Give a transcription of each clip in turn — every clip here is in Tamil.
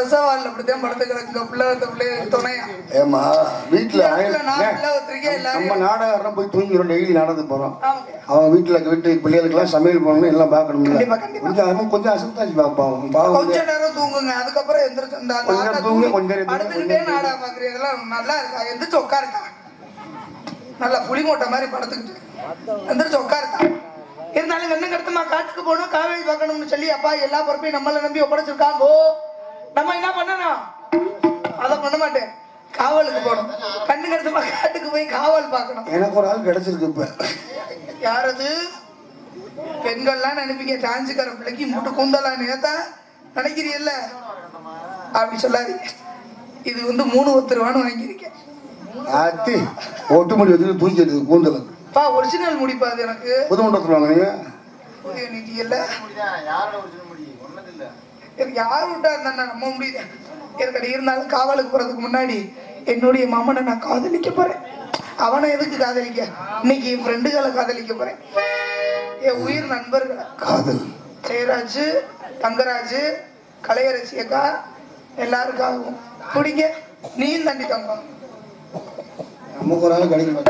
பிரசவால அப்படிதான் படுத்து கிடக்குங்க பிள்ளை துணையா. ஏமா வீட்டுல நம்ம நாடகம் போய் தூங்கிடும், டெய்லி நாடகம் போறோம். அவன் வீட்டு பிள்ளைகளுக்கெல்லாம் சமையல் பண்ணணும், எல்லாம் பார்க்கணும். கொஞ்சம் அசத்தாச்சு பாப்பாவும் கொஞ்ச நேரம் தூங்குங்க, அதுக்கப்புறம் எந்திரிச்சு படுத்துக்கிட்டே நாடகம் பாக்குறீங்கலாம் நல்லா இருக்கா? எந்திரிச்சு உட்காருக்கா, நல்லா புளிமூட்டை மாதிரி படுத்துக்கிட்டு எந்திரிச்சு உட்காருக்கா. இருந்தாலும் என்ன கருத்துமா காட்டுக்கு போகணும், காவேரி பார்க்கணும்னு சொல்லி அப்பா எல்லா பொறுப்பையும் நம்மள நம்பி ஒப்படைச்சிருக்காங்கோ. நம்ம என்ன பண்ணணும்? அதை பண்ண மாட்டேன், காவலுக்கு போகணும். கண்ணு கருத்துமா காட்டுக்கு போய் காவல் பார்க்கணும். எனக்கு ஒரு ஆள் கிடைச்சிருக்கு. இப்ப யாரது? பெண்கள்லாம் நினைப்பீங்க டான்ஸுக்கார பிள்ளைக்கு முட்டு கூந்தலா நேத்தா நினைக்கிறீல்ல, அப்படி சொல்லாதீங்க. இது 3 ரூபான்னு வாங்கியிருக்கேன். ஒட்டு முடி வச்சு தூக்கிடுது கூந்தல். பா ஒரிஜினல் முடிப்பாது எனக்கு. புதுமண்டலத்துல வாங்குறீங்க? புதிய நீதி இல்ல, யார் விட்டா இருந்தா நம்ம முடியுது. ஏற்கனவே இருந்தாலும் காவலுக்கு போறதுக்கு முன்னாடி என்னுடைய மாமனை நான் காதலிக்க போறேன். அவனை எதுக்கு காதலிக்க, இன்னைக்கு என் ஃப்ரெண்டுகளை காதலிக்க போறேன். என் உயிர் நண்பர்களை காதல் ஜெயராஜ், தங்கராஜ், கலையரசி அக்கா எல்லாருக்காகவும் பிடிங்க. நீயும் தண்டி தங்க நமக்கு ஒரு ஆள் கிடைக்கும்.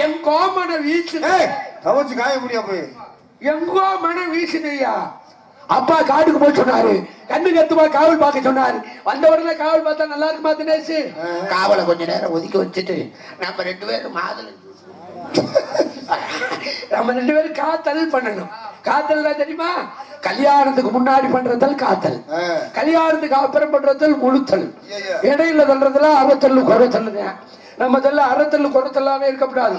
எங்கோ மன வீசுது. கவச்சு காய முடியா போய் எங்கோ மன வீசுதையா. அப்பா காட்டுக்கு போய் சொன்னாரு, கண்ணுக்கு எத்துமா காவல் பார்க்க சொன்னாரு. வந்த உடனே காவல் பார்த்தா நல்லா இருக்குமா தினேஷ்? காவலை கொஞ்ச நேரம் ஒதுக்கி வச்சுட்டு நம்ம 2 பேரும் மாதுளை நம்ம 2 பேரும் காத்தல் பண்ணணும். காத்தல் தெரியுமா? கல்யாணத்துக்கு முன்னாடி பண்றதல் காத்தல், கல்யாணத்துக்கு அப்புறம் பண்றதல் முழுத்தல், இடையில தள்ளுறதுல அறத்தல்லு குறைத்தல்லுங்க. நம்ம தள்ள அறத்தல்லு குறைத்தல்லாமே இருக்கக்கூடாது,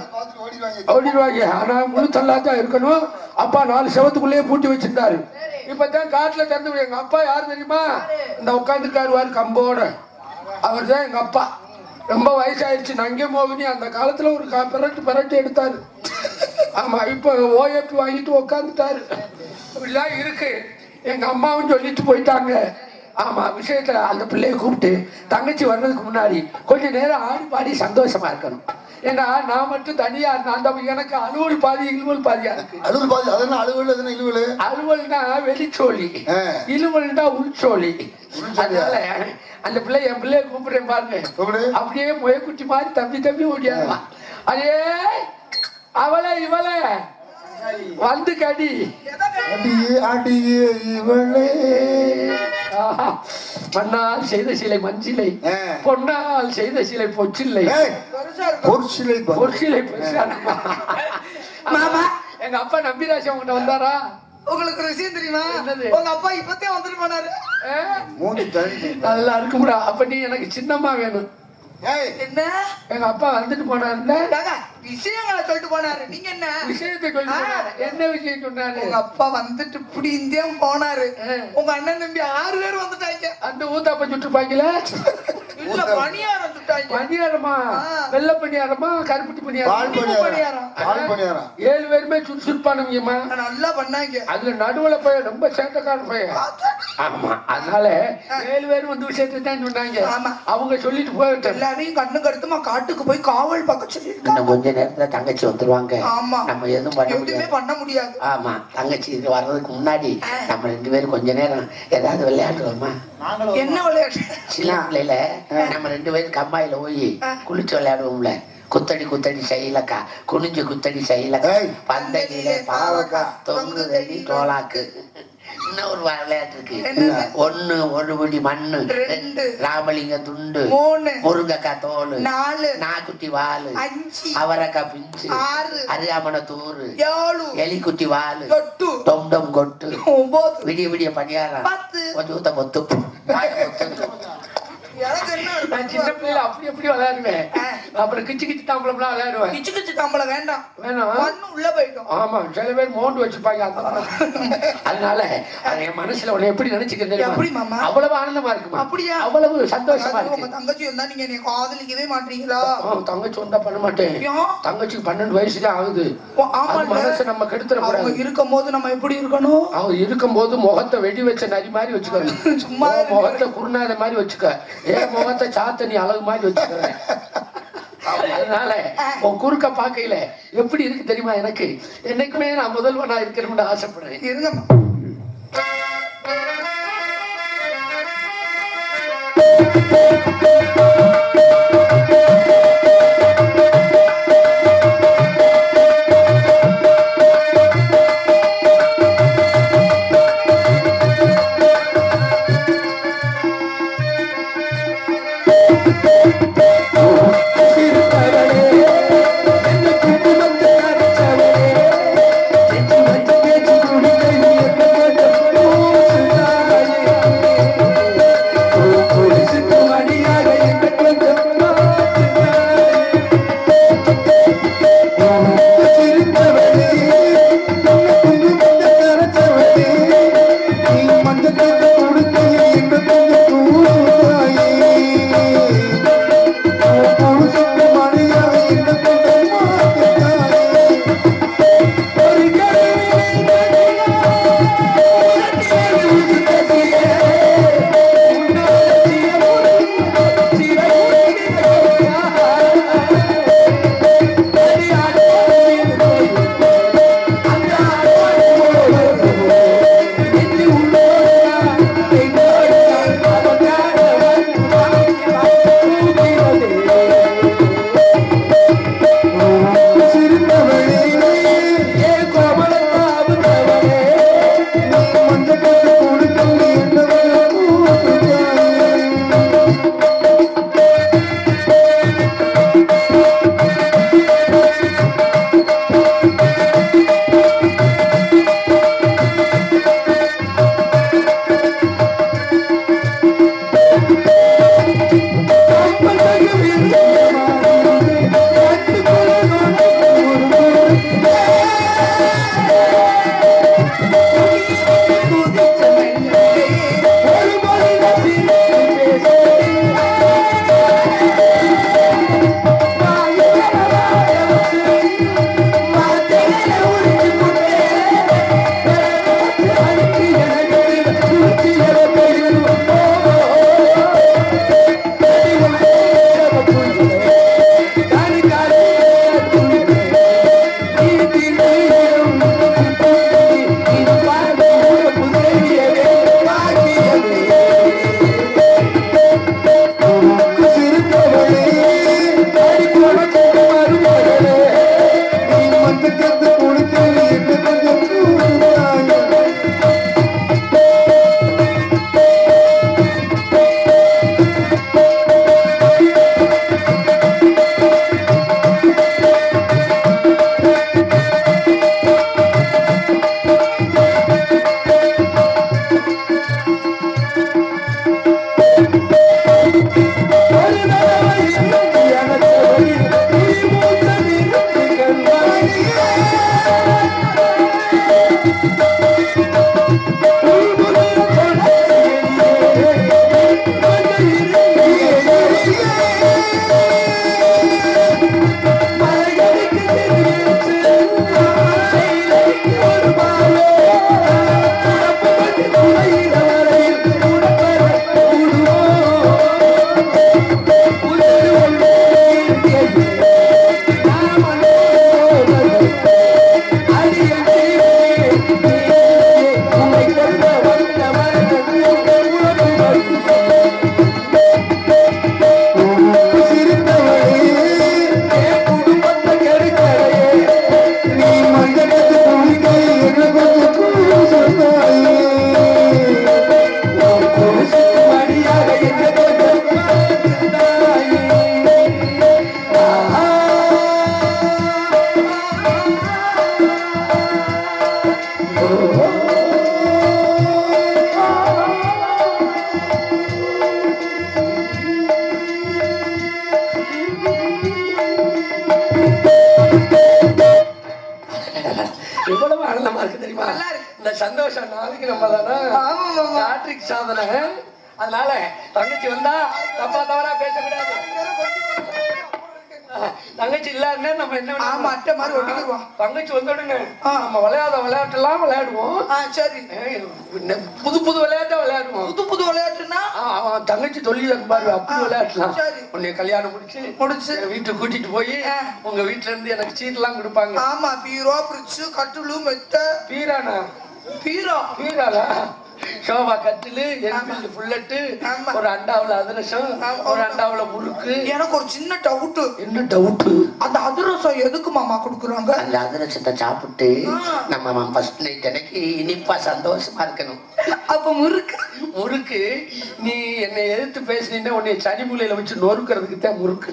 ஓடிடுவாங்க. ஆனா முழுத்தல்லா தான் இருக்கணும். அப்பா 4 செவத்துக்குள்ளேயே பூட்டி வச்சிருந்தாரு. இப்பதான் காட்டுல திறந்து. எங்க அப்பா யாரு தெரியுமா? இந்த உட்காந்துருக்காரு கம்போட, அவர் தான் எங்க அப்பா. ரொம்ப வயசாயிடுச்சு. நங்கே மோகினி அந்த காலத்துல ஒரு பெரட்டு எடுத்தாரு. ஆமா, இப்ப ஓஎப்பி வாங்கிட்டு உட்காந்துட்டாரு. இப்படிலாம் இருக்கு. எங்க அம்மாவும் சொல்லிட்டு போயிட்டாங்க. ஆமா, விஷயத்துல அந்த பிள்ளைய கூப்பிட்டு தங்கச்சி வர்றதுக்கு முன்னாடி கொஞ்ச நேரம் ஆடி பாடி சந்தோஷமா இருக்கணும். ஏன்னா நான் மட்டும் தனியா அந்த எனக்கு அலுவல் பாதி இழுவல் பாதியா இருக்கு. அலுவல் பாதி அதெல்லாம் அலுவல் இழுவல். அலுவல்னா வெளிச்சோழி, இழுவல்னா உள்சோழி. அதனால அந்த பிள்ளை என் பிள்ளைய கூப்பிடுறேன் பாருங்க. அப்படியே முயக்குட்டி மாதிரி தம்பி தம்பி ஓடியாருவான். அதே அவளை இவளை வந்து கடி அடியே இவளே. மண்ணால் செய்த சிலை மஞ்சிலை, பொன்னால் செய்த சிலை பொச்சில்லை. பொற்சிலை மாமா, எங்க அப்பா நம்பிராஜ் உங்ககிட்ட வந்தாரா? உங்களுக்கு ஒரு விஷயம் தெரியுமா? உங்க அப்பா இப்பத்தே வந்துட்டு போனாரு. நல்லா இருக்கும்டா. அப்ப நீ எனக்கு சின்னம்மா வேணும். என்ன? எங்க அப்பா வந்துட்டு போனாருல, விஷயங்களை சொல்லிட்டு போனாரு. நீங்க என்ன விஷயத்தை சொல்லிட்டு? என்ன விஷயம் சொன்னாரு? உங்க அப்பா வந்துட்டு இப்படி இந்தியா போனாரு. உங்க அண்ணன் தம்பி 6 பேர் வந்துட்டாங்க. அந்த ஊத்தாப்ப சுட்டுப்பாங்கல? இல்ல, பணியாரம் சுட்டாங்க. பணியாரமா? வெள்ளை பணியாரமா கருப்பட்டி பணியாரம்? 7 பேருமே சுறுசுறுப்பானவங்கம்மா, நல்லா பண்ணாங்க. அதுல நடுவுல போய் ரொம்ப சேட்டக்கார பையன். ஆமா, அதனால 7 பேரும் வந்து விஷயத்தை தான் சொன்னாங்க. அவங்க சொல்லிட்டு போயிட்டு எல்லாரையும் கண்ணு கருத்துமா காட்டுக்கு போய் காவல் பார்க்க சொல்லிருக்காங்க. கொஞ்ச நேரத்துல தங்கச்சி வந்துருவாங்க. ஆமா, நம்ம எதுவும் பண்ண முடியாது. ஆமா, தங்கச்சி வர்றதுக்கு முன்னாடி நம்ம 2 பேரும் கொஞ்ச நேரம் ஏதாவது விளையாடுவோமா? என்ன விளையாட்டு? சின்ன பிள்ளையில நம்ம 2 பேரும் கம்மாயில போய் குளிச்சு விளையாடுவோம்ல. குத்தடி குத்தடி செயலக்கா, குனிஞ்சு குத்தடி செயலக்கா, பந்தகிலே பாவக்கா, தொங்குதடி டோலாக்கு. இன்னும் ஒரு விளையாட்டு இருக்கு. 1 ஒரு பிடி மண்ணு, 2 ராமலிங்க துண்டு, 3 முருங்கக்காய் தோல், 4 நாக்குட்டி வாலு, 5 அவரக்காய் பிஞ்சு, 6 அரியாமன தூரு, 7 எலிக்குட்டி வாலு, 8 டொம் டொம் கொட்டு, 9 விடிய விடிய பணியாரம், 10 கொஞ்சம் ஊத்த பொத்து. நான் சின்ன பிள்ளைல அப்படி எப்படி விளையாடுவேன். அப்புறம் கிச்சு கிச்சு தாம்பளம் விளையாடுவேன். கிச்சு கிச்சு தாம்பளம் வேண்டாம், வேணாம், உள்ள போயிட்டோம். ஆமா, சில பேர் மோண்டு வச்சுப்பாங்க. அதனால என் மனசுல உன்னை எப்படி நினைச்சுக்கிறேன், அவ்வளவு ஆனந்தமா இருக்குமா? அப்படியா? அவ்வளவு சந்தோஷமா இருக்கு. உங்க தங்கச்சி வந்தா நீங்க என்னை காதலிக்கவே மாட்டீங்களா? தங்கச்சி வந்தா பண்ண மாட்டேன். தங்கச்சிக்கு 12 வயசு தான் ஆகுது. மனசு நம்ம கெடுத்துட கூடாது. இருக்கும் போது நம்ம எப்படி இருக்கணும்? அவங்க இருக்கும் போது முகத்தை வெடி வச்ச நரி மாதிரி வச்சுக்கணும். சும்மா முகத்தை குருநாத மாதிரி வச்சுக்க. ஏன் முகத்தை சாத்த நீ அழகு மாதிரி வச்சுக்கிறேன். அதனால உன் குறுக்க பாக்கையில எப்படி இருக்கு தெரியுமா? எனக்கு என்னைக்குமே நான் முதல்வனா இருக்கணும்னு ஆசைப்படுறேன். இருங்க. சந்தோஷம் நாளைக்கு நம்ம தானே ஹாட்ரிக் சாதனை. அதனால தங்கச்சி வந்தா தப்பா தவறா பேசக்கூடாது. தங்கச்சி இல்லாருன்னா நம்ம என்ன அட்டை மாதிரி ஒட்டிக்குவோம். தங்கச்சி வந்த உடனே நம்ம விளையாட விளையாட்டெல்லாம் விளையாடுவோம். சரி, புது புது விளையாட்டா விளையாடுவோம். புது புது விளையாட்டுன்னா அவன் தங்கச்சி சொல்லி பாரு அப்படி விளையாடலாம். உன்னை கல்யாணம் முடிச்சு வீட்டுக்கு கூட்டிட்டு போய் உங்க வீட்டுல இருந்து எனக்கு சீட் எல்லாம் கொடுப்பாங்க. ஆமா, பீரோ பிரிச்சு கட்டுலு மெத்த பீரானா பீராலா ஷோபா கட்டிலு என்ஃபீல்டு புல்லட்டு ஒரு அண்டாவுல அதிரசம் ஒரு அண்டாவுல முறுக்கு. எனக்கு ஒரு சின்ன டவுட். என்ன டவுட்? அந்த அதிரசம் எதுக்கு மாமா கொடுக்குறாங்க? அந்த அதிரசத்தை சாப்பிட்டு நம்ம ஃபர்ஸ்ட் நைட் எனக்கு இனிப்பா சந்தோஷமா இருக்கணும். அப்ப முறுக்கு நீ என்னை எதிர்த்து பேசினீங்கன்னா உன்னை சனி மூலையில வச்சு நொறுக்கிறதுக்கு தான் முறுக்கு.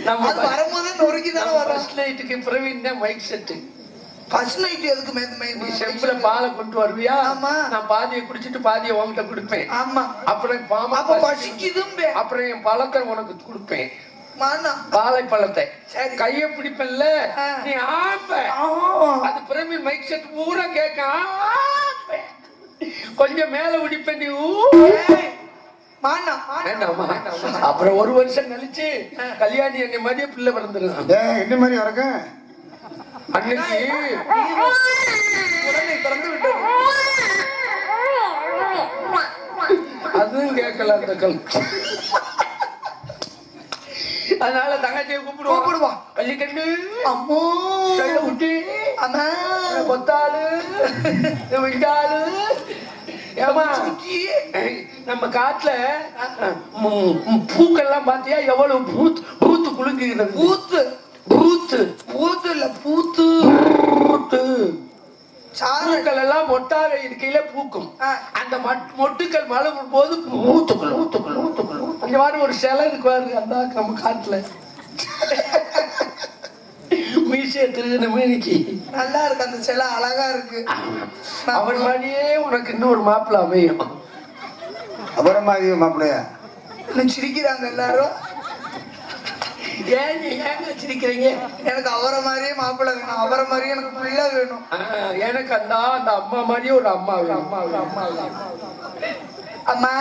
நம்ம வரும்போதே நொறுக்கிதானே வரும். ஃபர்ஸ்ட் நைட்டுக்கு பிரவீன் தான் மைக் செட்டு. ஃபர்ஸ்ட் நைட் எதுக்கு நீ செம்புல பாலை கொண்டு வருவியா? நான் பாதியை குடிச்சிட்டு பாதியை உன்கிட்ட கொடுப்பேன். ஆமா, அப்புறம் அப்புறம் என் பழத்தை உனக்கு கொடுப்பேன். பாலை பழத்தை கைய பிடிப்பல்ல நீ ஆப்ப. அது பிரவீன் மைக் செட் பூரா கேட்க கொஞ்சம் மேல பிடிப்பேன். நீ அப்புறம் ஒரு வருஷம் கழிச்சு கல்யாணி என்னை மாதிரியே பிள்ளை பிறந்துடும். என்ன மாதிரி வரக்க அன்னைக்கு பிறந்து விட்டது. அதுவும் கேட்கல அந்த கல். அதனால தங்கச்சியை கூப்பிடுவான். பள்ளிக்கண்டு அம்மோ குட்டி அம்மா கொத்தாளு விண்டாளு. ஏமா நம்ம காட்டுல பூக்கள்லாம் பாத்தியா எவ்வளவு பூத்து குலுங்குகிறது. பூத்து இல்ல பூத்து சாறுகள் எல்லாம் மொட்டாக இருக்கையில பூக்கும். அந்த மொட்டுக்கள் மழை போது ஊத்துக்கள் அந்த மாதிரி ஒரு சிலை இருக்கு. அந்த நம்ம காட்டுல மீசைய திருகின மீனிக்கு நல்லா இருக்கு. அந்த சிலை அழகா இருக்கு. அவன் மாதிரியே உனக்கு இன்னொரு மாப்பிள்ள அமையும். அவரை மாதிரி மாப்பிள்ளையா சிரிக்கிறாங்க எல்லாரும். ஏங்க சிரிக்கிறீங்க? எனக்கு அவரை மாதிரியே மாப்பிள்ளை வேணும். அவரை மாதிரியே எனக்கு பிள்ளை வேணும். எனக்கு அந்த அம்மா மாதிரியே ஒரு அம்மா வேணும். அம்மா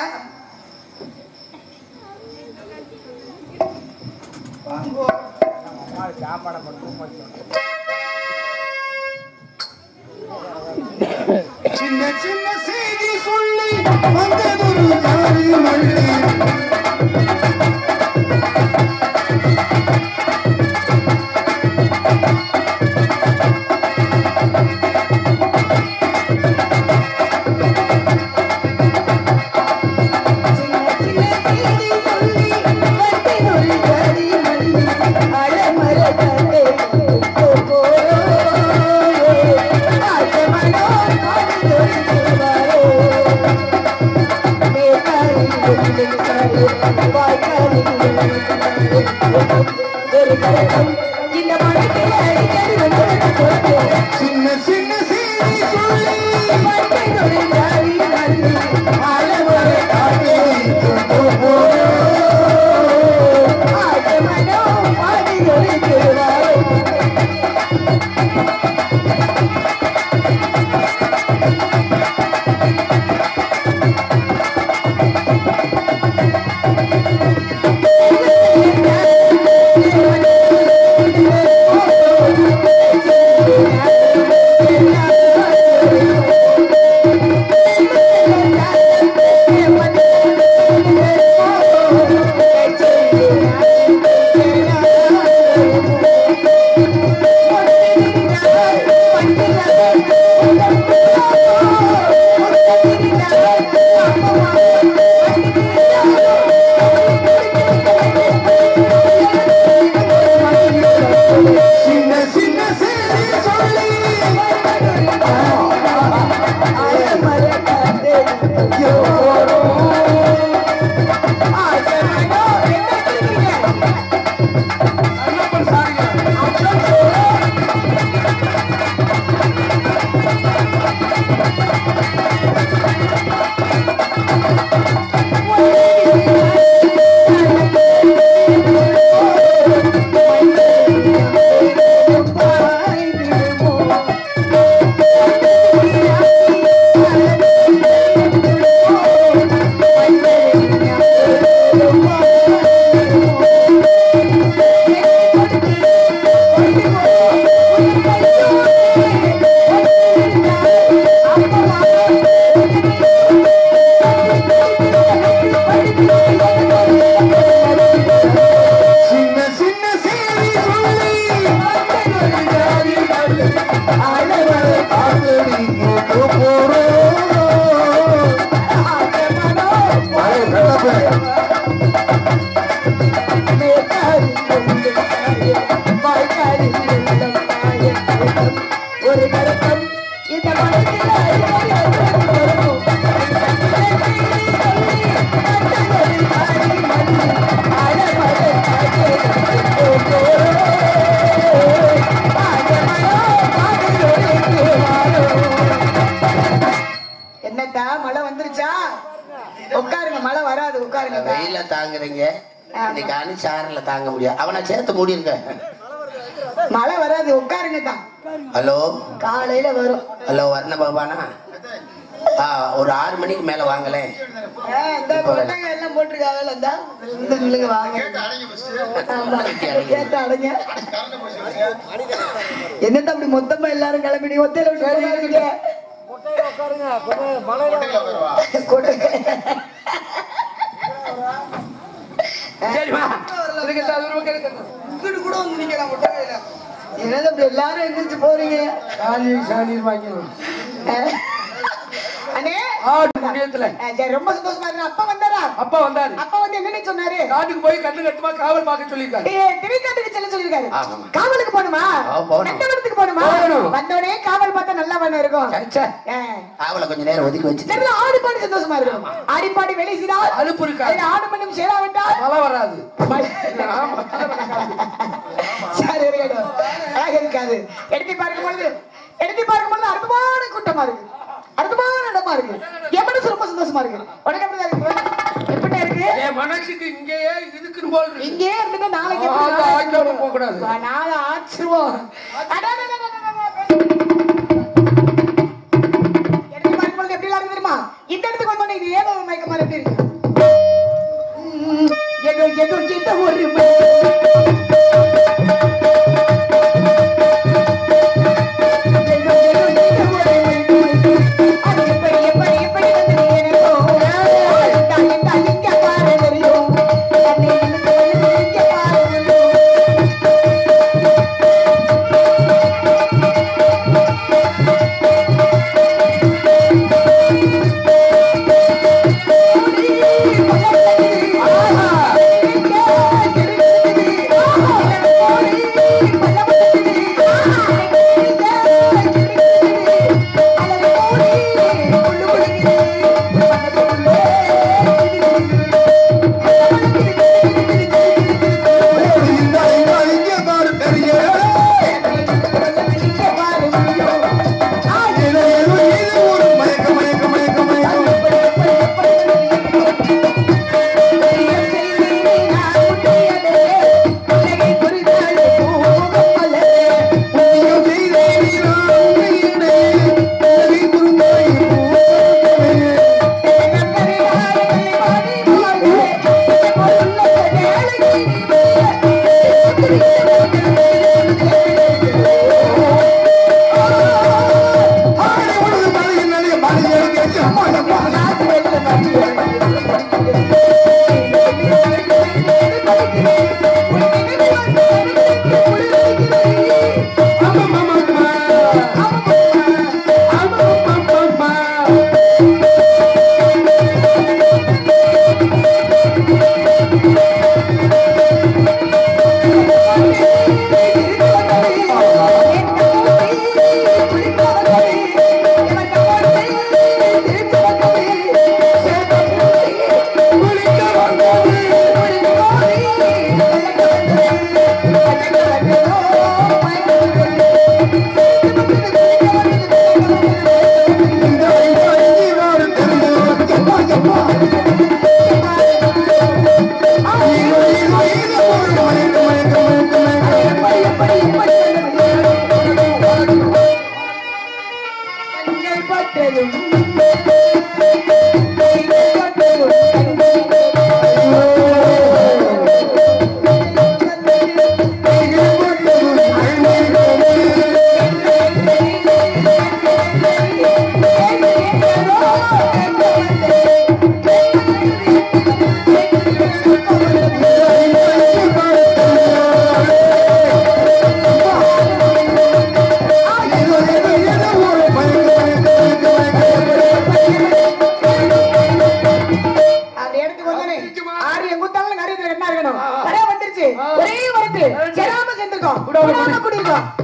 சின்ன சின்ன செய்தி சொல்லி வந்ததொரு ஜாதி மல்லி. Go, go. வெயில தாங்குறீங்க, இன்னைக்கு அனுசாரில் தாங்க முடியாது. அவனை சேர்த்து மூடிருங்க. மழை வராது, உட்காருங்க தான். ஹலோ, காலையில வரும். ஹலோ, வர்ண பாபானா? ஒரு 6 மணிக்கு மேல வாங்கலேன். எல்லாம் போட்டிருக்காங்க. என்னத்த அப்படி மொத்தமா எல்லாரும் கிளம்பி ஒத்தையில விட்டு எல்லாரும் எந்திரிச்சு போறீங்க. ரொம்ப சந்தோஷமா இருக்கு. அப்பா வந்தாரா? அப்பா வந்தாரு. அப்பா வந்து என்ன சொன்னாரு? காட்டுக்கு போய் கண்ணு கட்டுமா காவல் பார்க்க சொல்லிருக்காரு. திரைக்காட்டுக்கு செல்ல சொல்லிருக்காரு. காவலுக்கு போணுமா? நெட்டவரத்துக்கு போணுமா? வந்தோடனே காவல் பார்த்தா நல்லா பண்ண இருக்கும். காவலை கொஞ்ச நேரம் ஒதுக்கி வச்சு ஆடி பாடி சந்தோஷமா இருக்கும். ஆடி பாடி வெளி செய்தால் அலுப்பு இருக்காது. ஆடு மண்ணும் சேராவிட்டால் மழை வராது. சரி இருக்காது. எடுத்து பார்க்கும்போது அற்புதமான கூட்டமா இருக்கு, அற்புதமான இடமா இருக்கு. என் மனசு ரொம்ப சந்தோஷமா இருக்கு. உனக்கு எப்படிதான் இருக்கு? எப்படி இருக்கு? என் மனசுக்கு இங்கேயே இருக்குன்னு போல் இருக்கு. இங்கேயே இருந்துட்டு நாளைக்கு போக கூடாது. நாளை ஆச்சிருவோம். எடுத்து பார்க்கும்போது எப்படி இருக்கு தெரியுமா? இந்த இடத்துக்கு வந்தோடனே இது ஏதோ ஒரு மயக்க மாதிரி எப்படி இருக்கு? ஏதோ ஒரு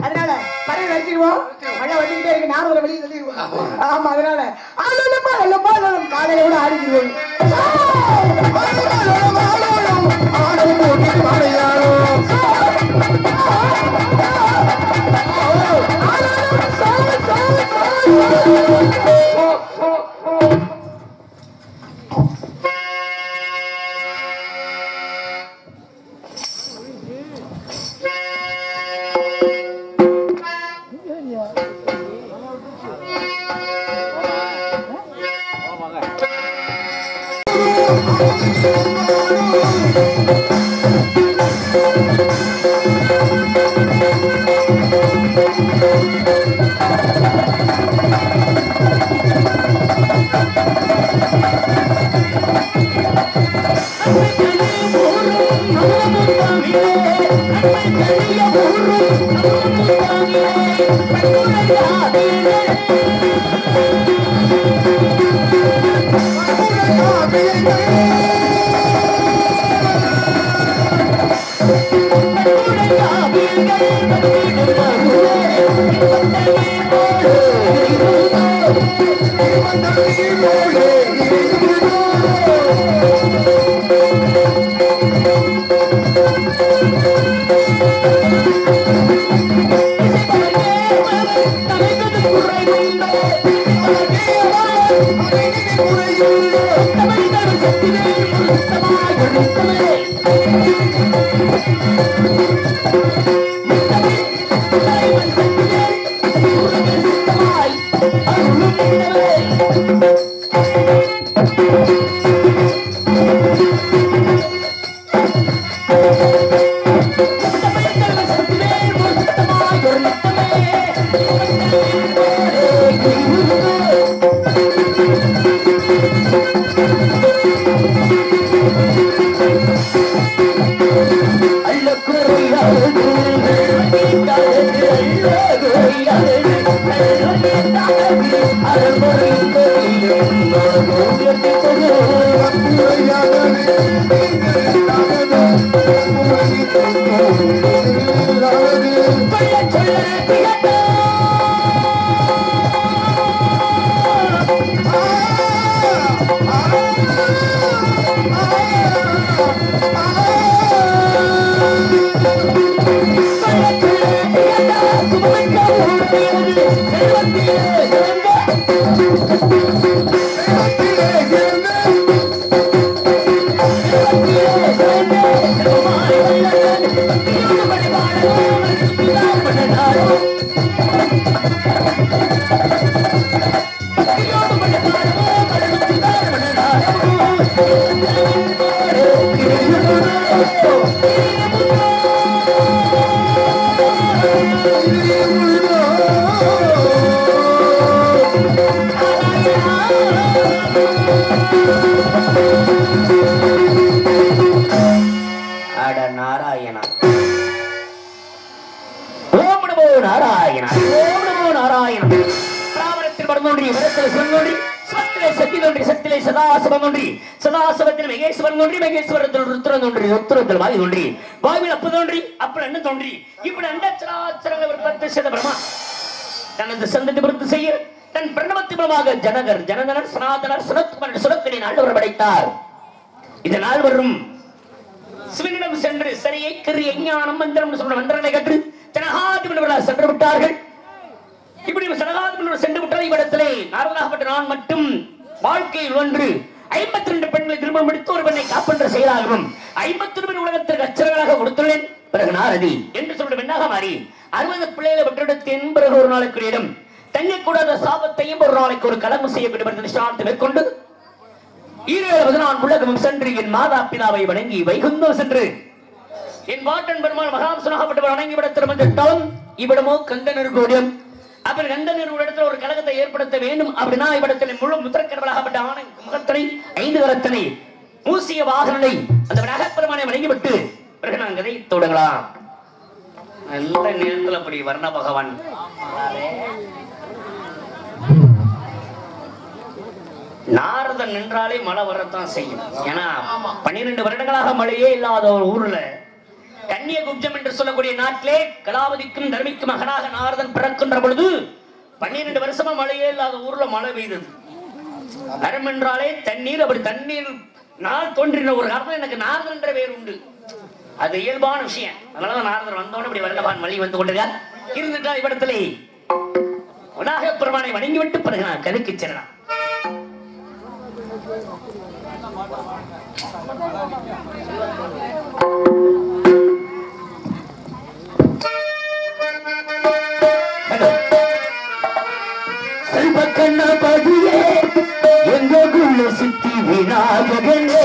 அதனால பழைய வச்சிருவோம் மழை வந்துகிட்டே இருக்கு நார்மல வெளியே சொல்லிடுவோம். ஆமா அதனால காலையில கூட ஆடிக்கிடுவோம். இதனால் வரும் சிவனிடம் சென்று சரியை கிரிய ஞானம் மந்திரம் சொன்ன மந்திரங்களை கற்று ஜனகாதிபதி சென்று விட்டார்கள். இப்படி ஜனகாதிபதி சென்று விட்டால் இவ்விடத்திலே நாரதாகப்பட்ட நான் மட்டும் வாழ்க்கையில் ஒன்று 52 பெண்களை திருமணம் முடித்து ஒரு பெண்ணை காப்பென்ற செயலாகவும் 51 பெண் உலகத்திற்கு அச்சரங்களாக கொடுத்துள்ளேன். பிறகு நாரதி என்று சொல்ற பெண்ணாக மாறி 60 பிள்ளைகளை பெற்றெடுத்தேன். பிறகு ஒரு நாளுக்கு இடம் தங்கக்கூடாத சாபத்தையும் ஒரு நாளைக்கு ஒரு கலங்கு செய்ய வேண்டும் என்று நிஷ்டானத்தை மேற்கொண்டு 7 உலகமும் சென்று என் மாதா பிதாவை வணங்கி வைகுந்தம் சென்று என் பாட்டன் பெருமாள் மகாம்சனாகப்பட்டவர் வணங்கிவிட திருமந்திட்டாலும் இவ்விடமோ கந்தனர் கோடியம் அப்படி கந்தனர் இடத்துல ஒரு கழகத்தை ஏற்படுத்த வேண்டும் அப்படின்னா இவ்விடத்தில் முழு முத்திரக்கடவளாகப்பட்ட ஆணை முகத்தனை 5 கரத்தனை மூசிய வாகனனை அந்த விநாயகப்பெருமானை வணங்கிவிட்டு பிறகு நாங்கள் கதை தொடங்கலாம். நல்ல நேரத்தில் அப்படி வர்ண பகவான் நாரதன் நின்றாலே மழை வரத்தான் செய்யும். ஏன்னா 12 வருடங்களாக மழையே இல்லாத ஒரு ஊர்ல கன்னியகுப்ஜம் என்று சொல்லக்கூடிய நாட்டிலே கலாவதிக்கும் தர்மிக்கும் மகனாக நாரதன் பிறக்கின்ற பொழுது 12 வருஷமா மழையே இல்லாத ஊர்ல மழை பெய்தது. நரம் என்றாலே தண்ணீர். அப்படி தண்ணீர் நாள் தோன்றின ஒரு காலத்துல எனக்கு நாரதன் என்ற பேர் உண்டு. அது இயல்பான விஷயம். அதனாலதான் நாரதர் வந்தோன்னு இப்படி வருடபான் மழை வந்து கொண்டிருக்கார். இருந்துட்டா இவ்விடத்திலே விநாயகப் பெருமானை வணங்கிவிட்டு பிறகு நான் கதைக்கு செல்லலாம். செல்வக்கண்ணபதியே எங்குள்ள சித்தி விநாயகனே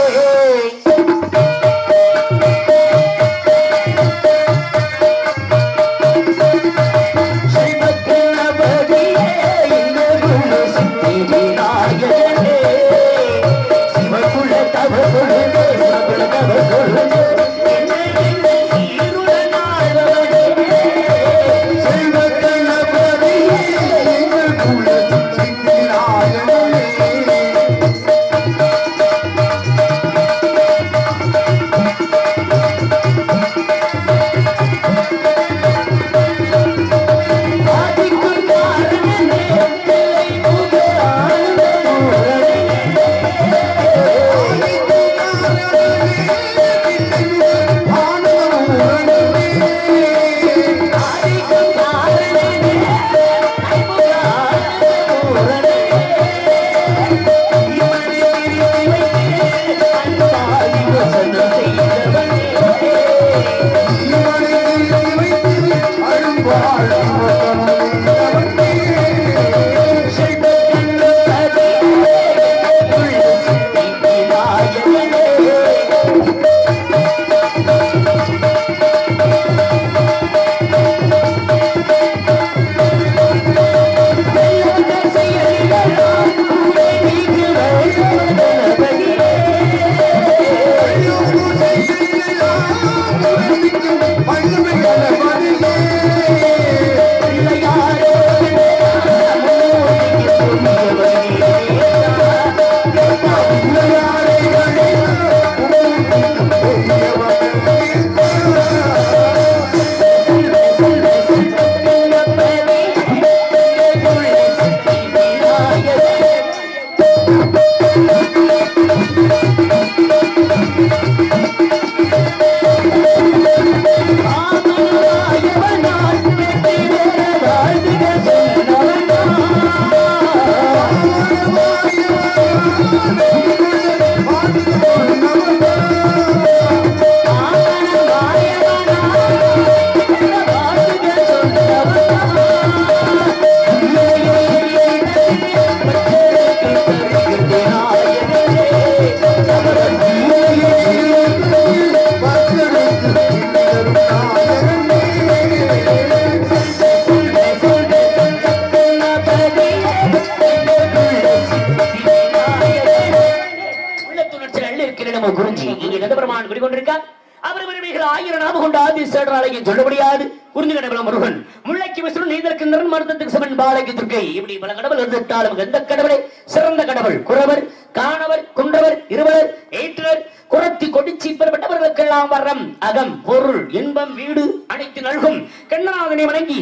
சொல்ல முடியாது. குறிஞ்சி கடவுள் முருகன், முல்லைக்கு விஷ்ணு, நீதற்கின்றன், மருதத்துக்கு சிவன், பாலைக்கு துர்க்கை, இப்படி பல கடவுள் இருந்தாலும் எந்த கடவுளை சிறந்த கடவுள்? குறவர், காணவர், குன்றவர், இருவர், ஏற்றர், குரத்தி கொடிச்சி பெறப்பட்டவர்களுக்கெல்லாம் வரம், அகம், பொருள், இன்பம், வீடு அனைத்து நல்கும் கண்ணநாதனை வணங்கி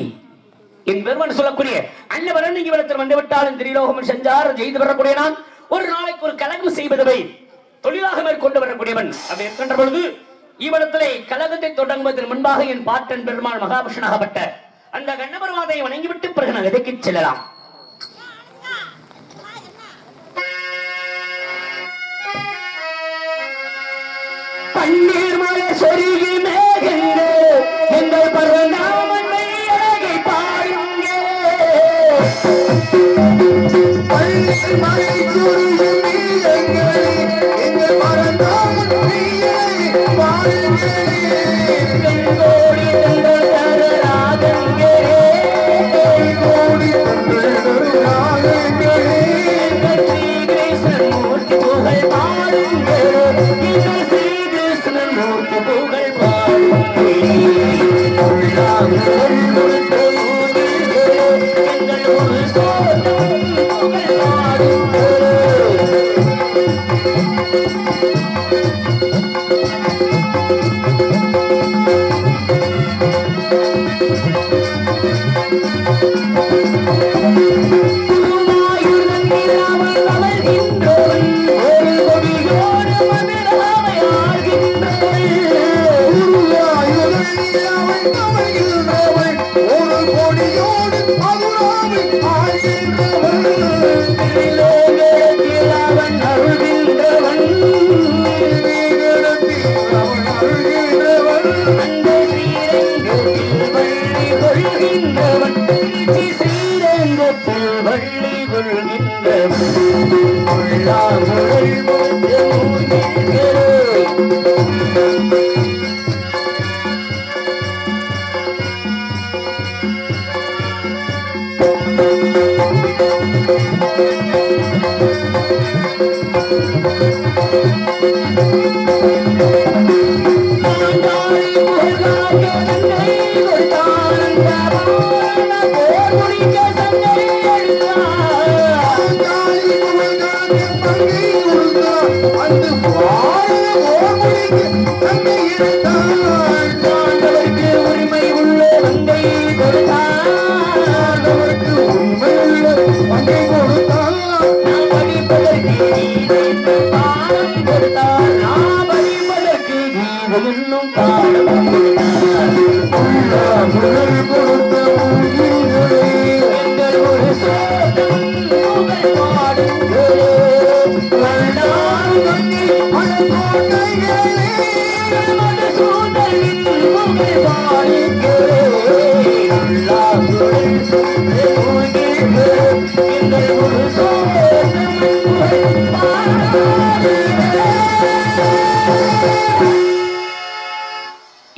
என் பெருமன் சொல்லக்கூடிய அன்னவரன் இவரத்தில் வந்துவிட்டாலும் திரிலோகம் செஞ்சார் செய்து வரக்கூடிய நான் ஒரு நாளைக்கு ஒரு கலகம் செய்வதை தொழிலாக மேற்கொண்டு வரக்கூடியவன். அப்படி இருக்கின்ற பொழுது இவ்விடத்திலே கலகத்தை தொடங்குவதற்கு முன்பாக என் பாட்டன் பெருமாள் மகாவிஷ்ணாகப்பட்ட அந்த கண்ணபெருமானை வணங்கிவிட்டு பிறகு நான் எதைக்கு செல்லலாம். பன்னீர் மலை சொருகி மேகங்கள் எங்கள் பரநாமனை அழகை பாருங்க.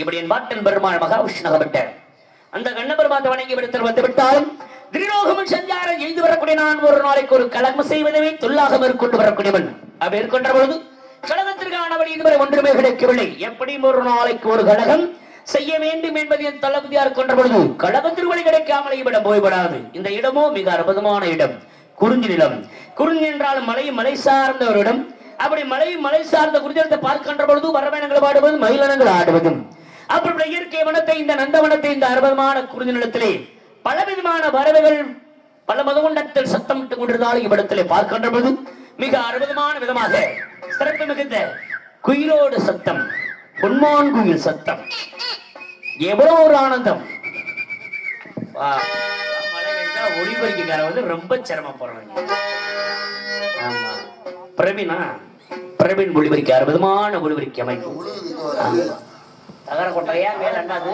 இப்படி என் பாட்டன் பெருமாள் மகாவிஷ்ணகப்பட்ட அந்த கண்ணபெருமாத்தை வணங்கி விடுத்தல் வந்து விட்டாலும் திரிலோகமும் சஞ்சாரம் செய்து வரக்கூடிய நான் ஒரு நாளைக்கு ஒரு கலகம் செய்வதவே தொல்லாக மேற்கொண்டு வரக்கூடியவன் மேற்கொண்ட பொழுது கழகத்திற்கானவள் இதுவரை ஒன்றுமே கிடைக்கவில்லை. எப்படியும் ஒரு நாளைக்கு ஒரு கழகம் செய்ய வேண்டும் என்பது என் தளபதியார் கொண்ட பொழுது கழகத்திற்கு கிடைக்காமலே இவ்விடம் போய்விடாது. இந்த இடமோ மிக அற்புதமான இடம், குறிஞ்சி நிலம். குறிஞ்சி என்றால் மலை, மலை சார்ந்த ஒரு இடம். அப்படி மலை சார்ந்த குறிஞ்சிடத்தை பார்க்கின்ற பொழுது வரவேணங்கள் பாடுவது, மயிலனங்கள் ஆடுவதும், அப்படி இயற்கை வனத்தை, இந்த நந்தவனத்தை, இந்த அற்புதமான குறிஞ்சி நிலத்திலே பலவிதமான பறவைகள் பல மதகுண்டத்தில் சத்தமிட்டுக் கொண்டிருந்தாலும் இவ்விடத்திலே பார்க்கின்ற பொழுது மிக அற்புதமான விதமாக சிறப்பு மிகுந்த குயிலோடு சத்தம், பொன்மான் குயில் சத்தம், எவ்வளவு ஒரு ஆனந்தம். மழை வெஞ்சா ஒளிபரிக்கார வந்து ரொம்ப சிரமப்படுறாங்க. ஆமா, பிரவீன் ஒளிபரிக்க அற்புதமான ஒளிபரிக்க அமைப்பு. தகர கொட்டையா மேல அண்ணாது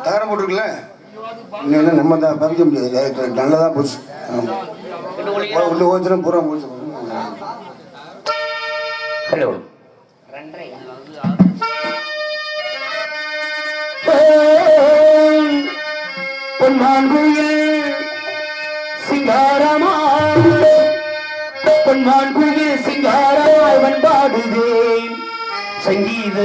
தகர போட்டுருக்குல்ல, நம்ம தான் பறிக்க முடியாது, நல்லதா போச்சு. உள்ள ஓச்சுனா பூரா போச்சு. ஹலோ பொன்மான் குயில் சிங்காரமா, பொன்மான் குயில் சிங்காரமாய் வன்பாடுதே சங்கீத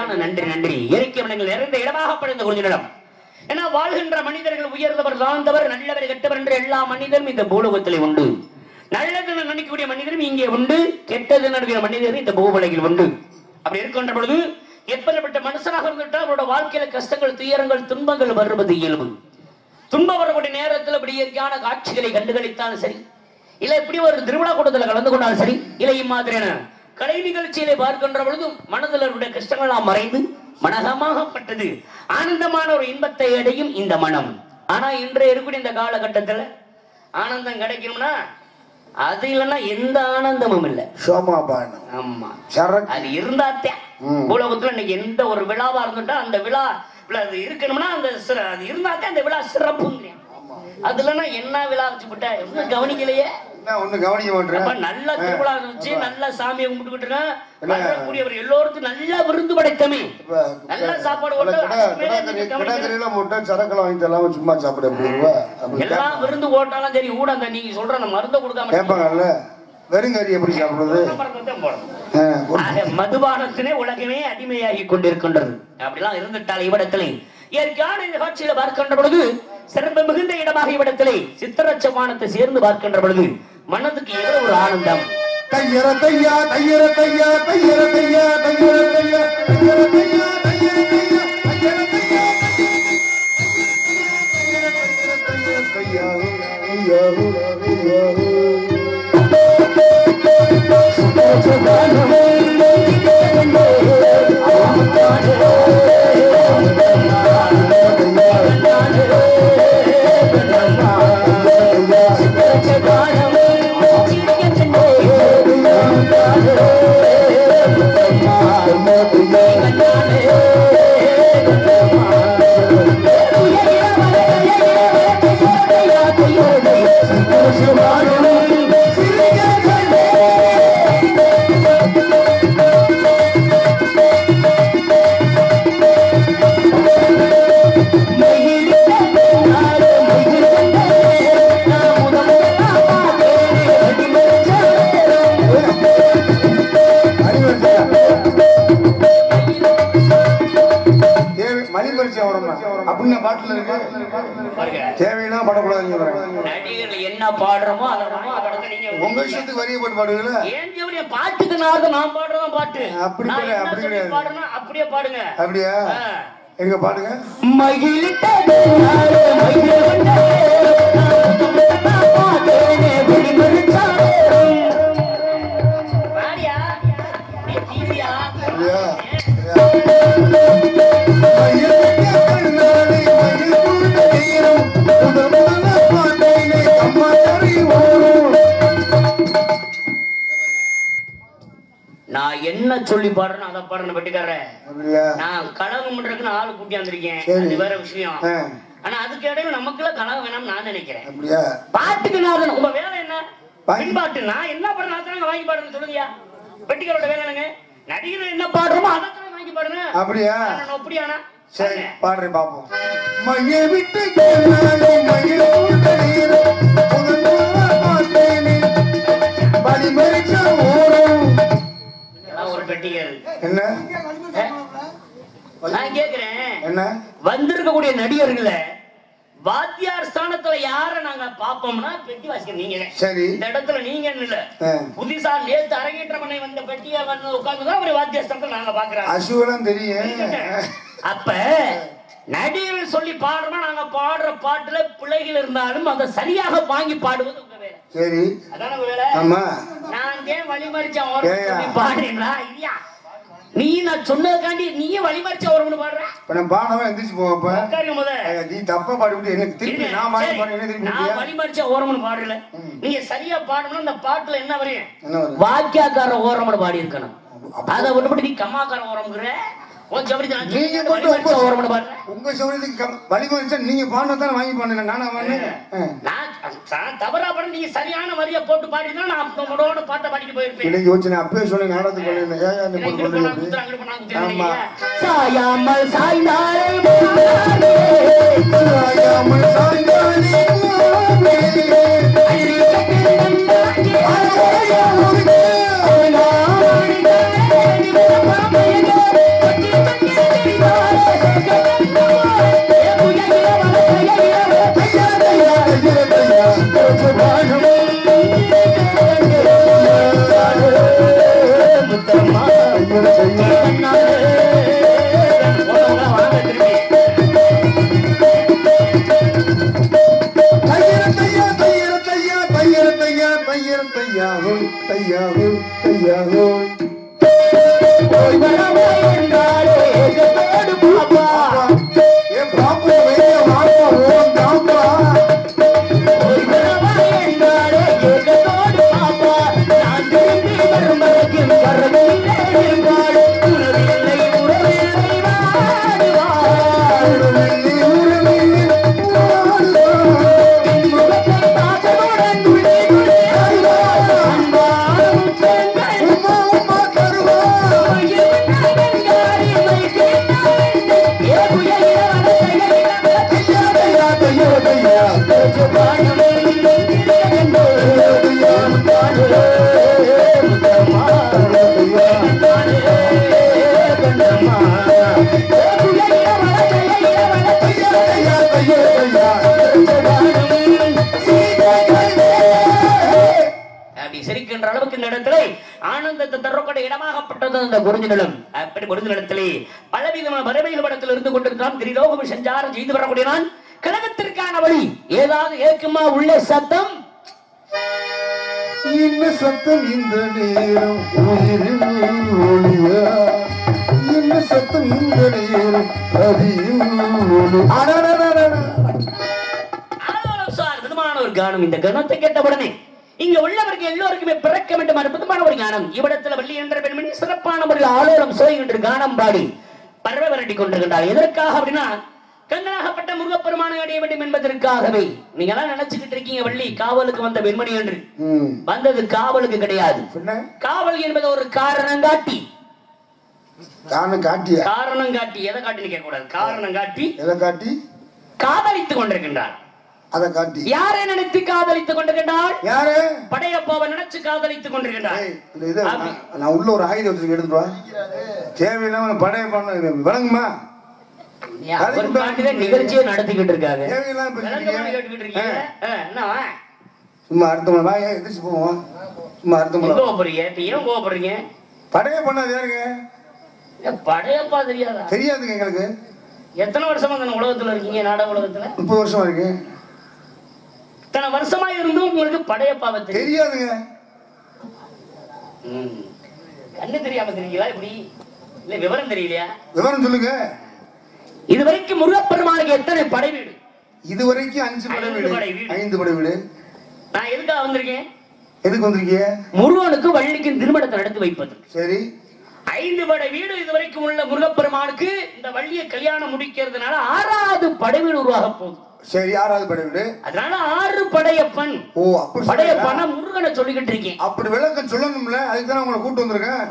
சரியான நன்றி நன்றி. இயற்கை வளங்கள் நிறைந்த இடமாக படைந்த குறிஞ்ச நிலம். ஏன்னா வாழ்கின்ற மனிதர்கள் உயர்ந்தவர் தாழ்ந்தவர் நல்லவர் கெட்டவர் என்ற எல்லா மனிதரும் இந்த பூலோகத்திலே உண்டு. நல்லது நினைக்கக்கூடிய மனிதரும் இங்கே உண்டு, கெட்டது நடக்கிற மனிதரும் இந்த பூவுலகில் உண்டு. அப்படி இருக்கின்ற பொழுது எப்படிப்பட்ட மனுஷனாக இருந்துட்டா அவரோட வாழ்க்கையில கஷ்டங்கள் துயரங்கள் துன்பங்கள் வருவது இயல்பு. துன்பம் வரக்கூடிய நேரத்தில் அப்படி இயற்கையான காட்சிகளை கண்டுகளித்தாலும் சரி, இல்ல இப்படி ஒரு திருவிழா கூட்டத்தில் கலந்து கொண்டாலும் சரி, இல்லை இம்மாதிரியான கலை நிகழ்ச்சிகளை பார்க்கின்ற பொழுது மனதில் அவருடைய கஷ்டங்கள்லாம் மறைந்து மனகமாகப்பட்டது ஆனந்தமான ஒரு இன்பத்தை அடையும் இந்த மனம். ஆனா இன்றைய இருக்கக்கூடிய இந்த காலகட்டத்துல ஆனந்தம் கிடைக்கணும்னா அது இல்லைன்னா எந்த ஆனந்தமும் இல்லை. ஆமா, அது இருந்தாத்தே உலகத்துல இன்னைக்கு எந்த ஒரு விழாவா இருந்துட்டா அந்த விழா அது இருக்கணும்னா அந்த அது இருந்தாத்தே அந்த விழா சிறப்பு. அது இல்லைன்னா என்ன விழா வச்சு விட்டா எவ்வளவு கவனிக்கலையே. நல்ல திருவிழா இருந்துச்சு, நல்ல சாமியை கும்பிட்டுக்கிட்டு வரக்கூடியவர் எல்லோருக்கும் நல்ல விருந்து படைத்தமே, நல்ல சாப்பாடு சும்மா சாப்பிட எல்லாம் விருந்து ஓட்டாலும் சரி ஊடங்க நீங்க சொல்ற மருந்து கொடுக்காம வெறுங்கறி எப்படி சாப்பிடுறது? மதுபானத்தினே உலகமே அடிமையாகி கொண்டிருக்கின்றது. அப்படிலாம் இருந்துட்டால் இவ்விடத்திலே இயற்கையான இந்த காட்சியில பார்க்கின்ற பொழுது சிறப்பு மிகுந்த இடமாக இவ்விடத்திலே சித்திரச்சமானத்தை சேர்ந்து பார்க்கின்ற பொழுது மனதுக்கு ஏதோ ஒரு ஆனந்தம். கையற கையா கையற கையா கையற கையா கையற கையா கையற கையா கையற கையா கையற தேவைன்னா படக்கூடாது. நடிகர்கள் என்ன பாடுறோமோ உங்க இஷ்டத்துக்கு வரிய போட்டு பாடுவீங்களா? பாட்டுக்கு நான் பாடுறதான் பாட்டு. அப்படி பாடுறேன் அப்படியே பாடுங்க. அப்படியா? எங்க பாடுங்க. நான் என்ன சொல்லி பாடுறேன் அதை பாடுறேன் வெட்டிக்காரன். நான் கலகம் பண்றதுக்கு ஆளு கூட்டி வந்திருக்கேன், அது வேற விஷயம். ஆனா அதுக்கு இடையில நமக்குள்ள கலகம் வேணாம் நான் நினைக்கிறேன். பாட்டுக்கு நான் உங்க வேலை என்ன? பின்பாட்டு நான் என்ன பாடுறேன் வாங்கி பாடுறேன்னு சொல்லுங்க. வெட்டிக்காரோட வேலை என்னங்க? நடிகர் என்ன பாடுறோமோ அதை வாங்கி பாடுங்க. அப்படியா? அப்படியானா சரி பாடுறேன் பாப்போம். ஒரு பெட்டிகள் என்ன நான் கேக்குறேன், என்ன வந்திருக்கக்கூடிய நடிகர்கள வாத்தியார் ஸ்தானத்துல யார நாங்க பாப்போம்னா பெட்டி வாசிக்க நீங்க. சரி, இந்த இடத்துல நீங்க இல்ல, புதுசா நேத்து அரங்கேற்றம் பண்ணி வந்த பெட்டியா வந்து உட்கார்ந்துதான் ஒரு வாத்தியார் ஸ்தானத்துல நாங்க பாக்குறோம். அசுவலம் தெரியும். அப்ப நடிகர்கள் சொல்லி பாடுறோம்னா நாங்க பாடுற பாட்டுல பிள்ளைகள் இருந்தாலும் அதை சரியாக வாங்கி பாடுவது உங்க வேலை. சரி, அதான உங்க வேலை. ஆமா, நான் ஏன் வழிமறிச்சேன் பாடுறீங்களா? இல்லையா நீ நான் சொன்னதுக்காண்டி நீயே வழிமறிச்ச வரும்னு பாடுற. நான் பாடவே எந்திரிச்சு போவப்ப நீ தப்பா பாடிவிட்டு என்ன திருப்பி நான் வாங்கி பாடு என்ன திருப்பி நான் வழிமறிச்ச ஓரம்னு பாடல. நீங்க சரியா பாடணும்னா அந்த பாட்டுல என்ன வரையும் வாக்கியாக்கார ஓரம்னு பாடி இருக்கணும். அதை விட்டுப்பட்டு நீ கம்மாக்கார ஓரம்ங்கிற உங்க சௌரியத்துக்கு வழிமறிச்சா நீங்க பாடினதான் வாங்கி பாடுங்க. நானா தவறா பாடு நீங்க சரியான வரியை போட்டு பாடினா நான் உங்களோட பாட்டை பாடிட்டு போயிருப்பேன். இன்னைக்கு வச்சு நான் அப்பவே சொல்லி நாடகத்துக்கு பண்ணிருந்தேன். தையாகோ தையாகோ தையாகோ என் பாப்பு பாப்பா சிரிக்கின்ற அளவுக்கு இந்த இடத்திலே ஆனந்தத்தை தரக்கூடிய இடமாகப்பட்டது இந்த குறிஞ்சி நிலம். அப்படி குறிஞ்சி நிலத்திலே பலவிதமான வறுமையில் படத்தில் இருந்து கொண்டிருந்தான் திரிலோகம் சஞ்சாரம் செய்து வரக்கூடிய நான் கழகத்திற்கான வழி ஏதாவது ஏற்குமா உள்ள சத்தம் என்ன சத்தம் இந்த நேரம் உயிரில் ஒளியா என்ன சத்தம் இந்த நேரம் அதில் அற்புதமான ஒரு கானம். இந்த கணத்தை கேட்டவுடனே இங்க உள்ளவர்கள் எல்லோருக்குமே பிறக்க வேண்டும் அற்புதமான ஒரு கானம். இவ்விடத்துல வள்ளி என்ற பெண்மணி சிறப்பான ஒரு ஆலோலம் சோய் என்று கானம் பாடி பறவை விரட்டி கொண்டிருக்கின்றார். எதற்காக அப்படின்னா கண்ணனாகப்பட்ட முருகப்பெருமானை அடைய வேண்டும் என்பதற்காகவே. நீங்க எல்லாம் நினைச்சுக்கிட்டு இருக்கீங்க வள்ளி காவலுக்கு வந்த பெண்மணி என்று. வந்தது காவலுக்கு கிடையாது. காவல் என்பது ஒரு காரணம் காட்டி காரணம் காட்டி எதை காட்டின்னு கேட்க கூடாது. காரணம் காட்டி எதை காட்டி காதலித்துக் கொண்டிருக்கின்றார். அதை காட்டி யாரை நினைத்து காதலித்துக் கொண்டிருக்கின்றார்? யாரு? படையப்பாவை நினைச்சு காதலித்துக் கொண்டிருக்கின்றார். நான் உள்ள ஒரு ஆயுதம் வச்சு எடுத்துட்டு வா. தேவையில்லாம படையப்பா விளங்குமா? நிகழ்ச்சியை நடத்திக்கிட்டு இருக்காங்க. சும்மா அர்த்தம் எதிர்த்து போவோம். சும்மா அர்த்தம் போறீங்க. ஏன் கோவப்படுறீங்க? படைய பண்ணாது யாருங்க? படையப்பா தெரியாதா? தெரியாதுங்க எங்களுக்கு. எத்தனை வருஷமா அந்த உலகத்துல இருக்கீங்க? நாடக உலகத்துல 30 வருஷமா இருக்கு. இத்தனை வருஷமா இருந்தும் உங்களுக்கு படையப்பாவை தெரியாதுங்க. கண்ணு தெரியாம தெரியுங்களா? இப்படி இல்ல விவரம் தெரியலையா? விவரம் சொல்லுங்க. இதுவரைக்கும் முருகப்பெருமானுக்கு எத்தனை படை வீடு? இதுவரைக்கும் 5 படை வீடு. 5 படை வீடு. நான் எதுக்காக வந்திருக்கேன்? எதுக்கு வந்திருக்கீங்க? முருகனுக்கு வள்ளிக்கு திருமணத்தை நடத்தி வைப்பது. சரி. 5 படை வீடு இதுவரைக்கும் உள்ள முருகப்பெருமானுக்கு இந்த வள்ளியை கல்யாணம் முடிக்கிறதுனால 6வது படை வீடு உருவாக போகுது. சரி 6வது படை வீடு. அதனால 6 படையப்பன். ஓ அப்படி படையப்பன முருகனை சொல்லிக்கிட்டு இருக்கேன். அப்படி விளக்கம் சொல்லணும்ல. அதுக்கு தான் உங்களை கூட்டி வந்திருக்கேன்.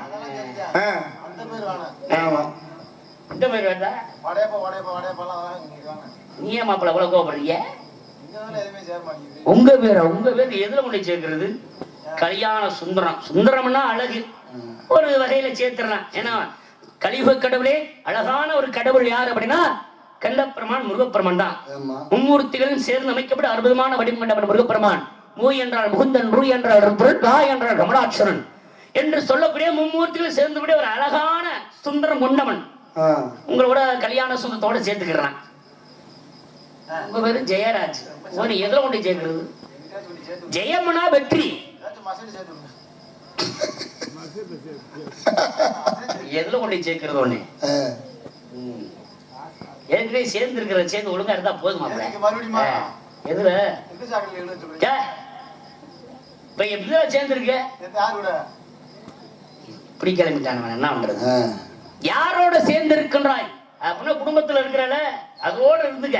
ஆமா. இந்த பேர் வேண்டா. நீ ஏன் மாப்பிள்ள அவ்வளவு கோபப்படுறீங்க? உங்க பேர் எதுல கொண்டு சேர்க்கிறது? கல்யாண சுந்தரம். சுந்தரம்னா அழகு. ஒரு வகையில சேர்த்துறான். ஏன்னா கலியுக கடவுளே அழகான ஒரு கடவுள் யார் அப்படின்னா கள்ளப்பெருமான் முருகப்பெருமான் தான். மும்மூர்த்திகளும் சேர்ந்து அமைக்கப்பட்ட அற்புதமான வடிவம் கொண்டவன் முருகப்பெருமான். மூ என்றால் முகுந்தன், ரூ என்றால் பொருள், ரா என்றால் ரமணாட்சரன் என்று சொல்லக்கூடிய மும்மூர்த்திகள் சேர்ந்துவிட ஒரு அழகான சுந்தரம் கொண்டவன். உங்களோட கல்யாண சுந்தரத்தோட சேர்த்துக்கிறான். உங்க பேரு ஜெயராஜ். எதுல கொண்டு சேர்க்கிறது? ஜெயம்னா வெற்றி. எதுல கொண்டு சேர்க்கிறது? ஒண்ணு ஏற்கனவே சேர்ந்து இருக்கிற சேர்ந்து ஒழுங்கா இருந்தா போதுமா? எதுல இப்ப எப்படிதான் சேர்ந்துருக்க? இப்படி கிளம்பிட்டான என்ன பண்றது? யாரோட சேர்ந்து இருக்கின்றாய் அப்படின்னா குடும்பத்துல இருக்கிறால அதோட இருந்துக்க.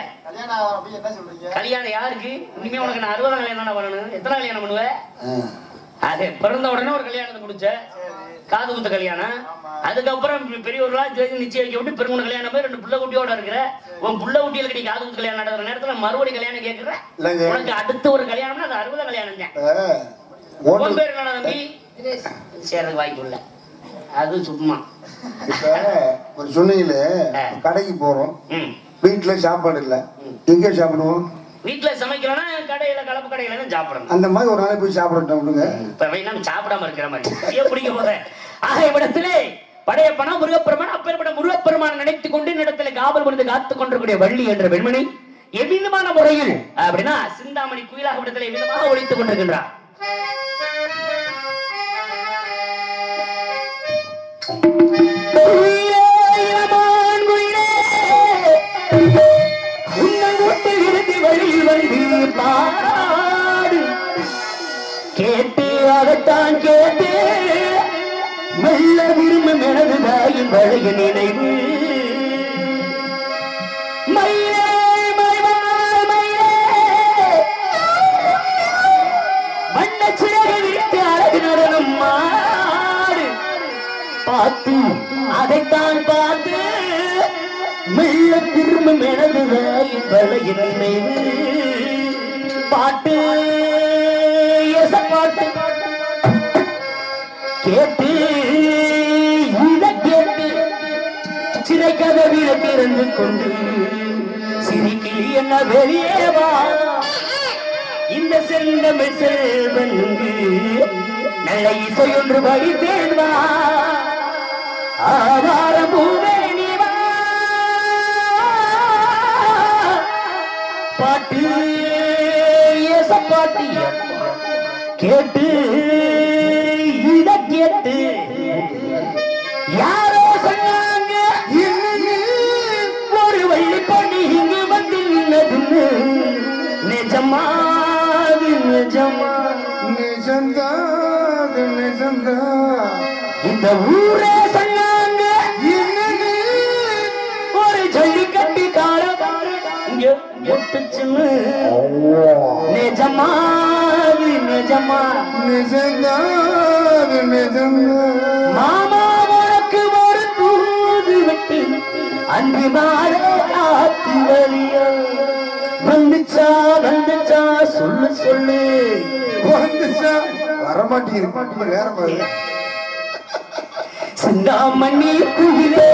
கல்யாணம் யாருக்கு? இனிமே உனக்கு நான் 60 கல்யாணம் பண்ணணும். எத்தனை கல்யாணம் பண்ணுவ? அது பிறந்த உடனே ஒரு கல்யாணத்தை முடிச்ச காது குத்த கல்யாணம். அதுக்கப்புறம் பெரியவர்களா நிச்சயம் வைக்க விட்டு பெருமூணு கல்யாணம் போய் 2 புள்ள குட்டியோட இருக்கிற உன் புள்ள குட்டியில கிடைக்க காது குத்து கல்யாணம் நடக்கிற நேரத்துல மறுபடியும் கல்யாணம் கேட்கிற. உனக்கு அடுத்து ஒரு கல்யாணம்னா அது 60 கல்யாணம் தான். உன் பேர் என்ன தம்பி? சேர்றதுக்கு வாய்ப்பு இல்லை. அது சும்மா இப்ப சொன்னீங்களே கடைக்கு போறோம், வீட்டுல சாப்பாடு இல்ல, எங்க சாப்பிடுவோம்? வீட்டுல சமைக்கிறோம்னா கடையில கலப்பு கடையில தான் சாப்பிடணும். அந்த மாதிரி ஒரு நாளைக்கு போய் சாப்பிடணும். இப்ப நம்ம சாப்பிடாம இருக்கிற மாதிரி பிடிக்க போத ஆக இடத்திலே படையப்பனா முருகப்பெருமான். அப்பேற்பட்ட முருகப்பெருமான் நினைத்துக் கொண்டு இடத்துல காவல் புரிந்து காத்துக் கொண்டிருக்கூடிய வள்ளி என்ற பெண்மணி எவ்விதமான முறையில் அப்படின்னா சிந்தாமணி குயிலாக இடத்துல எவ்விதமாக ஒழித்துக் கொண்டிருக்கின்றார். அதைத்தான் கேட்டு மெல்ல விரும்பும் எனது தாயின் பழைய நினைவு மயிலே மயிலாய் மயிலே வண்ண சிறகு விரித்து அழகு நடனம் மாறு பார்த்து அதைத்தான் பார்த்து மெல்ல திரும்பும் எனது தாயின் பழைய நினைவு பாட்டு பாட்டு கேட்டு இத கேட்டு சிறை கதவில திறந்து கொண்டு சிரிக்கிளி என்ன வெளியே வா இந்த செந்தமிழ் செல்வன் நல்ல இசையொன்று படித்தேன் வா ஆவார பூவே நீ வா பாட்டு பாட்டு கேட்டு இத கேட்டு யாரோ சொன்னாங்க ஒரு வள்ளி பண்ணி இங்கு வந்து நின்னதுன்னு நிஜமா நிஜமா நிஜந்தா இந்த ஊரே சொன்னாங்க ஒரு ஜல்லிக்கட்டு காலம் இங்க ஒட்டுச்சுன்னு நிஜமா நிஜமா மாமா உனக்கு ஒரு தூது விட்டு அன்று மாலை ஆத்தி வழியா வந்துச்சா வந்துச்சா சொல்லு சொல்லு வந்துச்சா வரமாட்டேங்குது வேற மாதிரி சிந்தாமணி குயிலே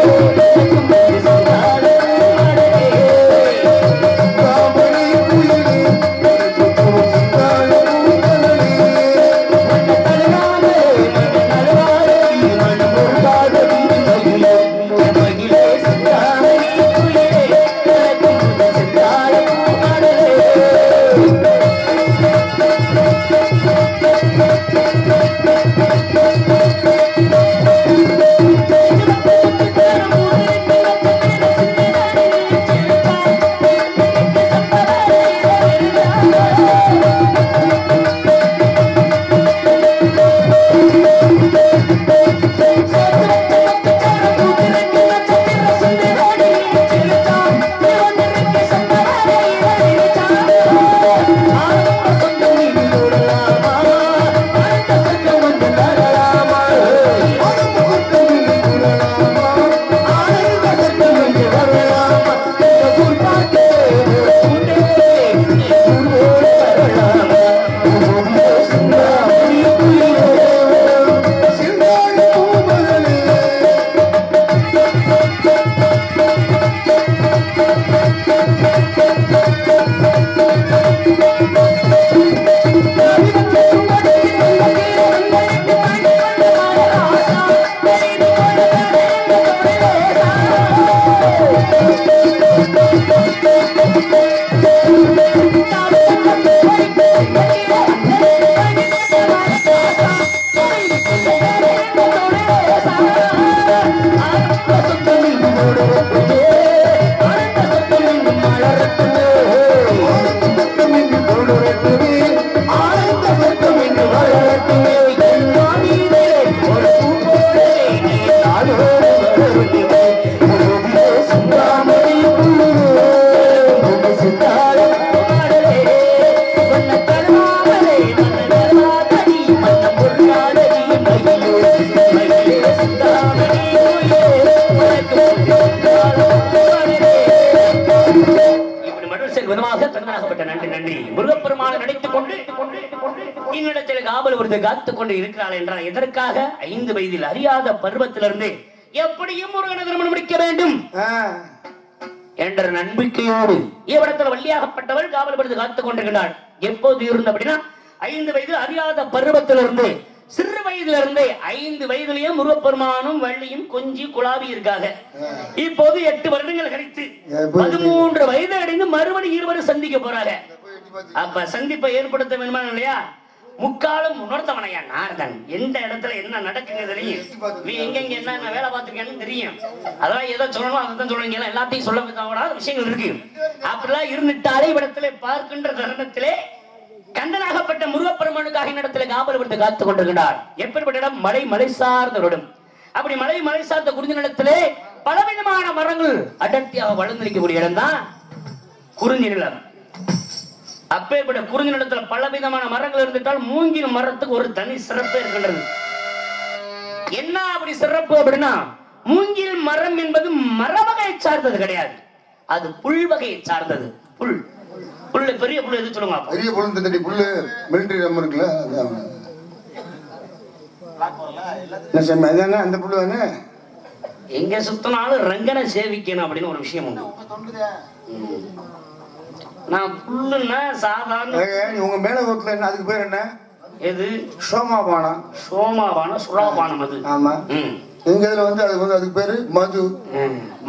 காத்துக் கொண்டு இருக்கிறாள் என்றால் எதற்காக 5 வயதில் அறியாத பருவத்திலிருந்து எப்படியும் ஒரு திருமணம் முடிக்க வேண்டும் என்ற நம்பிக்கையோடு இவ்விடத்தில் வள்ளியாகப்பட்டவள் காவல் படுத்து காத்துக் கொண்டிருக்கிறாள். எப்போது இருந்தபடினா 5 வயதில் அறியாத பருவத்திலிருந்து சிறு வயதிலிருந்தே 5 வயதிலேயே முருகப்பெருமானும் வள்ளியும் கொஞ்சி குழாவி இருக்காங்க. இப்போது 8 வருடங்கள் கழித்து 13 வயது அடைந்து மறுபடி இருவரும் சந்திக்க போறாங்க. அப்ப சந்திப்பை ஏற்படுத்த வேணுமா இல்லையா? முக்காலம் உணர்த்தவனையா நாரதன் எந்த இடத்துல என்ன நடக்குங்க தெரியும், நீ எங்க என்ன வேலை பார்த்துருக்கேன்னு தெரியும். அதெல்லாம் ஏதோ சொல்லணும் அதான் சொல்லுங்க, எல்லாத்தையும் சொல்ல விஷயங்கள் இருக்கு. அப்படிலாம் இருந்துட்டாலே இடத்துல பார்க்கின்ற தருணத்திலே கந்தனாகப்பட்ட முருகப்பெருமானுக்காக இடத்துல காவல் விட்டு காத்துக் கொண்டிருக்கிறார். எப்படிப்பட்ட இடம்? மலை சார்ந்த இடம். அப்படி மலை சார்ந்த குறிஞ்சி நிலத்திலே பலவிதமான மரங்கள் அடர்த்தியாக வளர்ந்திருக்கக்கூடிய இடம் தான் குறிஞ்சி நிலம். அப்பேற்பட்ட குறிஞ்சி நிலத்துல பலவிதமான மரங்கள் இருந்துட்டால் மூங்கில் மரத்துக்கு ஒரு தனி சிறப்பு இருக்கின்றது. என்ன அப்படி சிறப்பு அப்படின்னா, மூங்கில் மரம் என்பது மர வகையை சார்ந்தது கிடையாது, அது புல் வகையை சார்ந்தது. புல்லு பெரிய புல்லு எது சொல்லுங்க? பெரிய புல்லு, புல்லு மிலிட்டரி ரம் இருக்குல்ல, அதானே அந்த புல்லு தானே. எங்க சுத்தினாலும் ரங்கனை சேவிக்கணும் அப்படின்னு ஒரு விஷயம் உண்டு. நான் புல்லுன்னா சாதாரண உங்க மேல ரோட்ல என்ன அதுக்கு பேர் என்ன? எது? சோமாபானம். சுறாபானம் அது. ஆமா. எங்க இதுல வந்து அதுக்கு பேரு மது.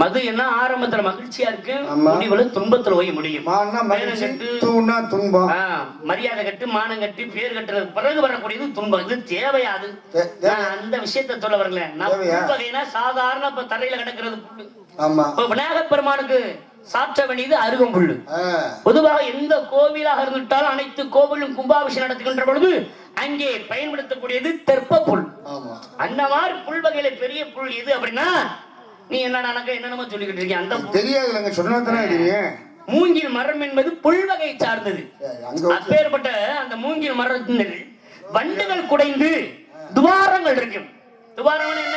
மது என்ன ஆரம்பத்துல மகிழ்ச்சியா இருக்கு, முடிவுல துன்பத்துல போய் முடியும். துன்பம், மரியாதை கட்டு, மானம் கட்டு, பேர் கட்டுறது பிறகு வரக்கூடியது துன்பம். இது தேவையாது. அந்த விஷயத்த சொல்ல வரல. வகைனா சாதாரண இப்ப தரையில கிடக்கிறது புல்லு. இப்ப விநாயகப் பெருமானுக்கு சாற்ற வேண்டியது அருகம்புல்லு. பொதுவாக எந்த கோவிலாக இருந்துட்டாலும் அனைத்து கோவிலும் கும்பாபிஷேகம் நடத்துகின்ற பொழுது அங்கே பயன்படுத்தக்கூடியது தெற்ப புல். அந்த மாதிரி புல் வகையில பெரிய புல் எது அப்படின்னா, நீ என்னென்னமோ சொல்லிக்கிட்டு இருக்கீங்க, அந்த தெரியாது சொன்னா தெரியும். மூங்கில் மரம் என்பது புல் வகை சார்ந்தது. அப்பேற்பட்ட அந்த மூங்கில் மரத்தின் வண்டுகள் குடைந்து துவாரங்கள் இருக்கும். துவாரம் என்ன?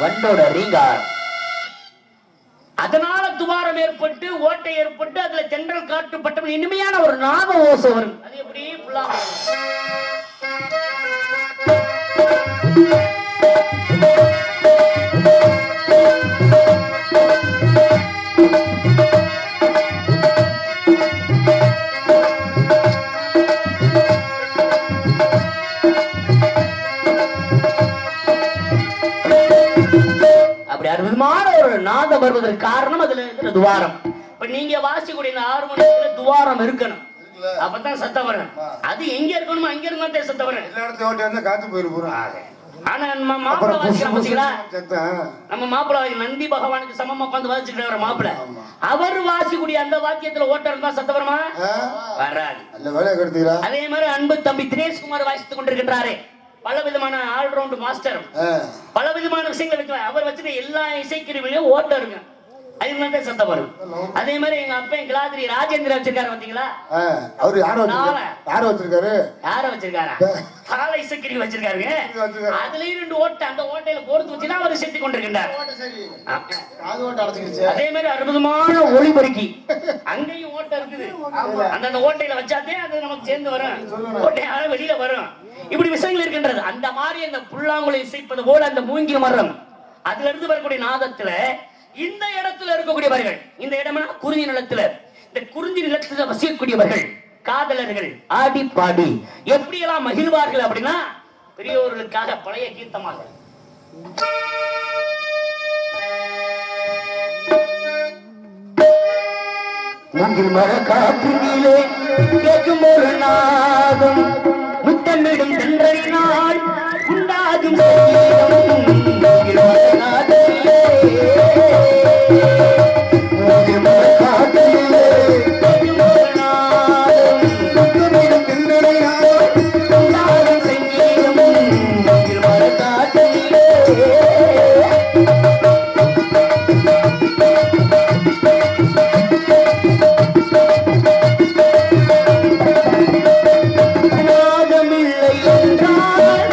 வண்டோட ரீங்கார். அதனால துவாரம் ஏற்பட்டு ஓட்டை ஏற்பட்டு அதுல தென்றல் காட்டுப்பட்ட இனிமையான ஒரு நாக ஓசை வரும். அது எப்படி? அப்படி அற்புதமான ஒரு நாதம் வருவதற்கு காரணம் அதுல இருக்கிற துவாரம். இப்ப நீங்க வாசிக்கூடிய 6 மணிக்குள்ள துவாரம் இருக்கணும், அப்பதான் சத்தம் வரும். அது எங்க இருக்கணுமோ அங்க இருந்தா சத்தம் வரும். எல்லா இடத்துல ஓட்டி வந்தா காத்து போயிருப்போம். ஆனா நம்ம மாப்பிள்ளை வாசிக்கிறோம் பாத்தீங்களா, நம்ம மாப்பிள்ளை நந்தி பகவானுக்கு சமமா உட்காந்து வாசிக்கிற மாப்பிள்ளை, அவர் வாசிக்கூடிய அந்த வாக்கியத்துல ஓட்ட இருந்தா சத்தம் வருமா? வராது. அதே மாதிரி அன்பு தம்பி தினேஷ்குமார் வாசித்துக் கொண்டிருக்கின்றாரே, பல விதமான ஆல்ரவுண்ட் மாஸ்டர், பல விதமான விஷயங்களை வச்சு அவர் வச்சுட்டு எல்லா இசைக்கருவிலையும் ஓட்டம் இருக்கு, அதுக்கு சத்தம் வரும். அதே மாதிரி எங்க அப்பா கிளாதிரி ராஜேந்திர வச்சிருக்காரு பாத்தீங்களா, அவரு யார வச்சிருக்காரு கால இசைக்கருவி வச்சிருக்காருங்க. அதுலயும் 2 ஓட்டை, அந்த ஓட்டையில கோர்த்து வச்சுதான் அவர் செத்து கொண்டிருக்கின்றார். அதே மாதிரி அற்புதமான ஒளிபெருக்கி, அங்கேயும் ஓட்டை இருக்குது, அந்த ஓட்டையில வச்சாதே அது நமக்கு சேர்ந்து வரும், ஓட்டையால வெளியில வரும். இப்படி விஷயங்கள் இருக்கின்றது. அந்த மாதிரி அந்த புல்லாங்குழலை இசைப்பது போல அந்த மூங்கில் மரம், அதுல இருந்து வரக்கூடிய நாதத்துல இந்த இடத்துல இருக்கக்கூடியவர்கள், இந்த இடம்னா குறிஞ்சி நிலத்துல, இந்த குறிஞ்சி நிலத்துல வசிக்கக்கூடியவர்கள் காதலர்கள் ஆடி பாடி எப்படி எல்லாம் மகிழ்வார்கள் அப்படின்னா, பெரியவர்களுக்காக பழைய கீர்த்தமாக மூங்கில் மர காற்றினிலே கேட்கும் ஒரு நாதம், முத்தமிடும் தென்றலினால் உண்டாகும் மூங்கில் மர காற்றினிலே, மூங்கில் மர காற்றினிலே கேட்கும் ஒரு நாதம், முத்தமிடும் தென்றலினால் உண்டாகும் சங்கீதம், மூங்கில் மர காற்றினிலே. ராஜமில்லை என்றால்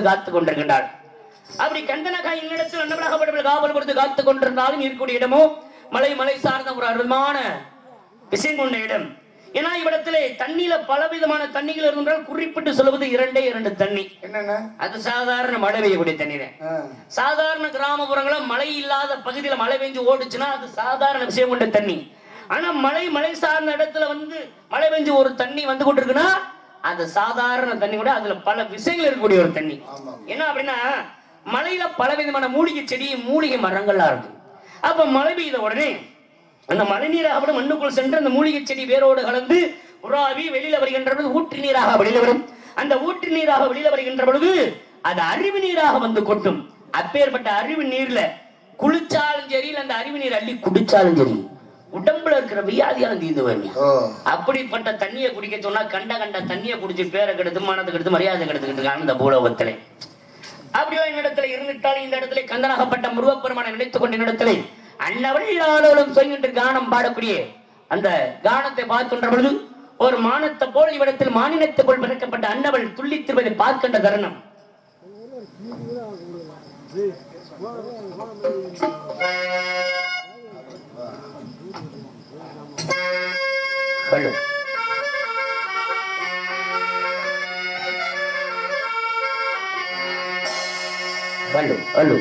காத்துக் கொண்டிருக்கின்றார். அப்படி கந்தனகா என்னிடத்தில் அன்னபலகப்பட்டவள் காவல் கொடுத்து காத்துக் கொண்டிருந்தாலும் இருக்கக்கூடிய இடமோ மலை சார்ந்த ஒரு அருமையான விஷயம் கொண்ட இடம். ஏன்னா இவ்விடத்திலே தண்ணியில பலவிதமான தண்ணிகள் இருந்தால் குறிப்பிட்டு சொல்வது இரண்டு தண்ணி. என்னென்ன? அது சாதாரண மழை பெய்யக்கூடிய தண்ணி. சாதாரண கிராமப்புறங்கள மழை இல்லாத பகுதியில மழை பெஞ்சு ஓடுச்சுன்னா அது சாதாரண விஷயம் கொண்ட தண்ணி. ஆனா மலை சார்ந்த இடத்துல வந்து மழை பெஞ்சு ஒரு தண்ணி வந்து கொண்டிருக்குன்னா அது சாதாரண தண்ணி கூட அதுல பல விஷயங்கள் இருக்கக்கூடிய ஒரு தண்ணி. என்ன அப்படின்னா மலையில பல விதமான மூலிகை செடி மூலிகை மரங்கள்லாம் இருக்கு. அப்ப மழை பெய்த உடனே அந்த மழை நீராக மண்ணுக்குள் சென்று அந்த மூலிகை செடி வேரோடு கலந்து உராவி வெளியில வருகின்ற பொழுது ஊற்று நீராக வெளியில வரும். அந்த ஊற்று நீராக வெளியில வருகின்ற பொழுது அது அருவி நீராக வந்து கொட்டும். அப்பேற்பட்ட அருவி நீர்ல குளிச்சாலும் சரி, அந்த அருவி நீர் அள்ளி குடிச்சாலும் சரி உடம்புல இருக்கிற வியாதியாலும் தீர்ந்து வேண்டிய அப்படிப்பட்ட தண்ணியை குடிக்க சொன்னா கண்ட தண்ணியை குடிச்சு பேரை கெடுத்து மனத்தை கெடுத்து மரியாதை கெடுத்துக்கிட்டு இருக்காங்க இந்த பூலோகத்திலே. அப்படியோ என்னிடத்துல இருந்துட்டாலும் இந்த இடத்துல கந்தனாகப்பட்ட முருகப்பெருமானை நினைத்துக் கொண்ட இடத்துல அன்னவள் சொல்கின்ற கானம் பாடக்கூடிய அந்த கானத்தை பார்க்கின்ற பொழுது ஒரு மானத்தை போல் இவ்விடத்தில் மாநிலத்தை போல் பிறக்கப்பட்ட அன்னவள் துள்ளி திருவதை பார்க்கின்ற தருணம். ஹலோ ஹலோ ஹலோ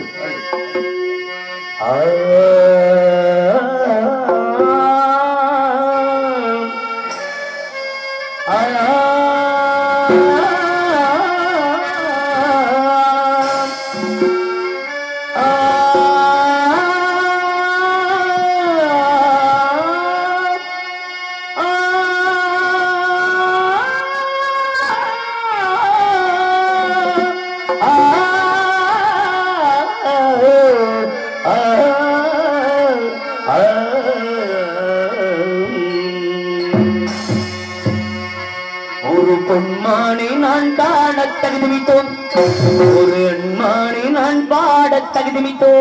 ஒரு அன்மானை நான் பாட தகுதிமித்தோ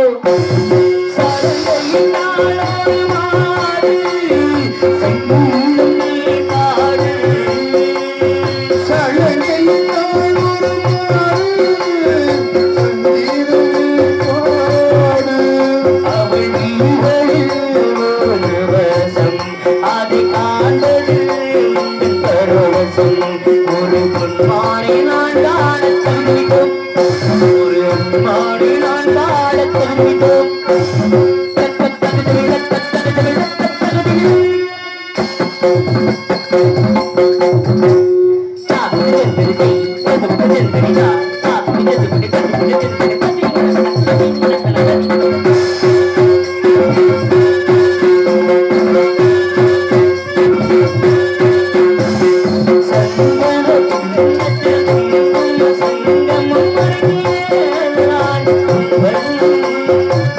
அதை காண்பது ஒரு பொன்மானை நான் காண தகுதிமித்தோம் ஒரு அன்மானை நான் பாட தகுதிமித்தோம் Well,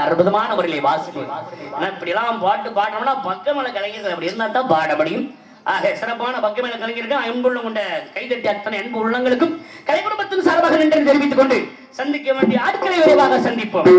அற்புதமான முறையிலே வாசிப்பு. ஆனா இப்படி எல்லாம் பாட்டு பாடணும்னா பக்கமேல கலைஞர்கள் அப்படி இருந்தா தான் பாட முடியும். ஆக சிறப்பான பக்கமேல கலைஞர்கள் அன்புள்ள கொண்ட கைதட்டி அத்தனை அன்பு உள்ளங்களுக்கும் கலை குடும்பத்தின் சார்பாக நன்றி தெரிவித்துக் கொண்டு சந்திக்க வேண்டிய ஆட்களை விரைவாக சந்திப்போம்.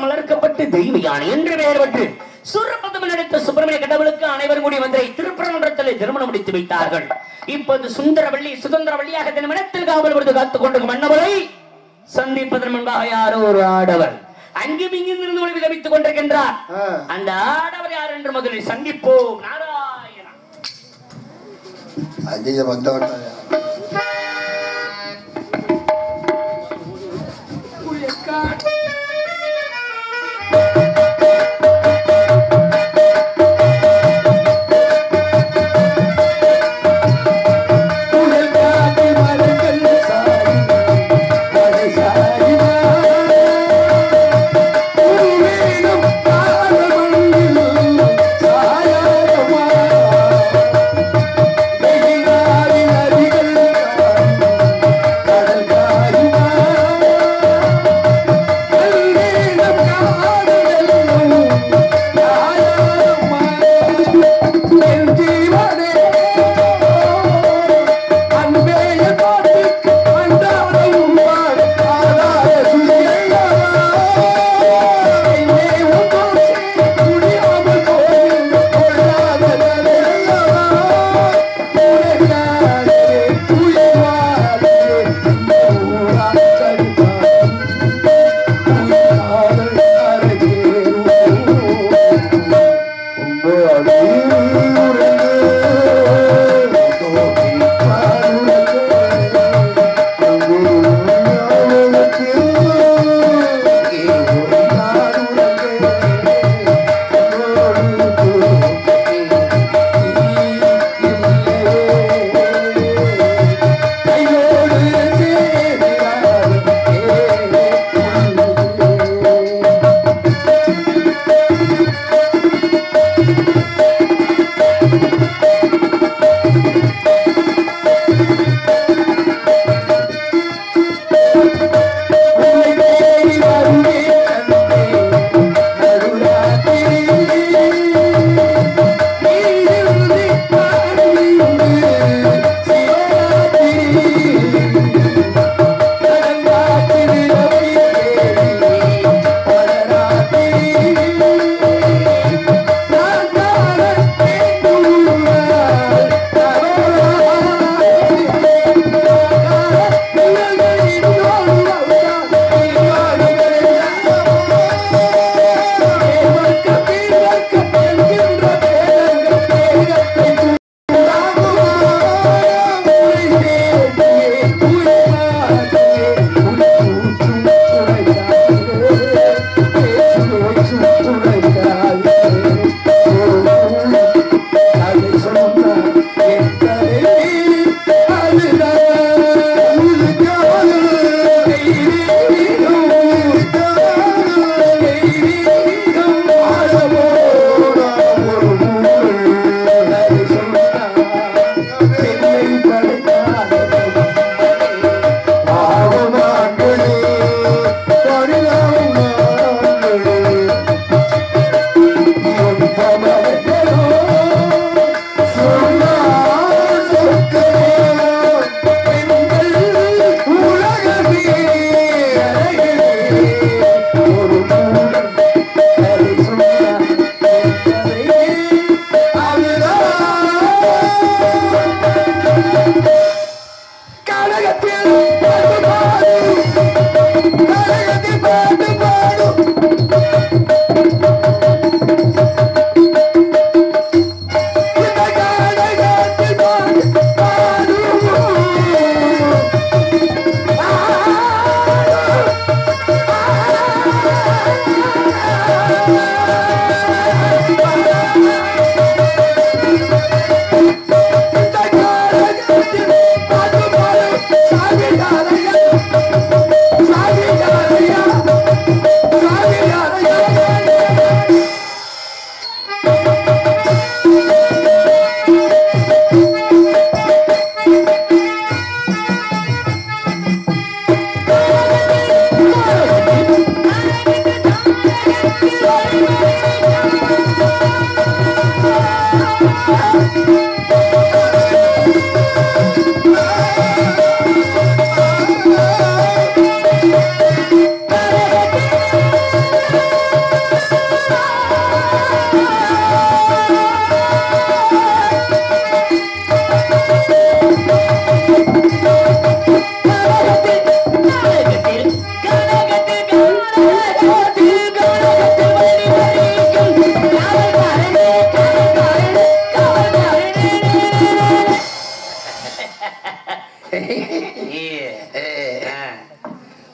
வளர்க்கப்பட்டு தெய்வ யானை என்று பெயர் பெற்று சூரபதம் நடித்த சுப்பிரமணிய கடவுளுக்கு அனைவரும் கூடி வந்ததை திருப்பரங்குன்றத்தில் திருமணம் முடித்து வைத்தார்கள். இப்போது சுந்தரவள்ளி சுதந்திரவள்ளியாக தினத்தில் காவல் கொடுத்து காத்துக் கொண்டிருக்கும் மன்னவரை சந்திப்பதன் முன்பாக யாரோ ஒரு ஆடவர் அங்கும் இங்கிருந்து ஒளி விதவித்துக் கொண்டிருக்கின்றார். அந்த ஆடவர் யார் என்று முதலில் சந்திப்போம். நாராயணா Nadi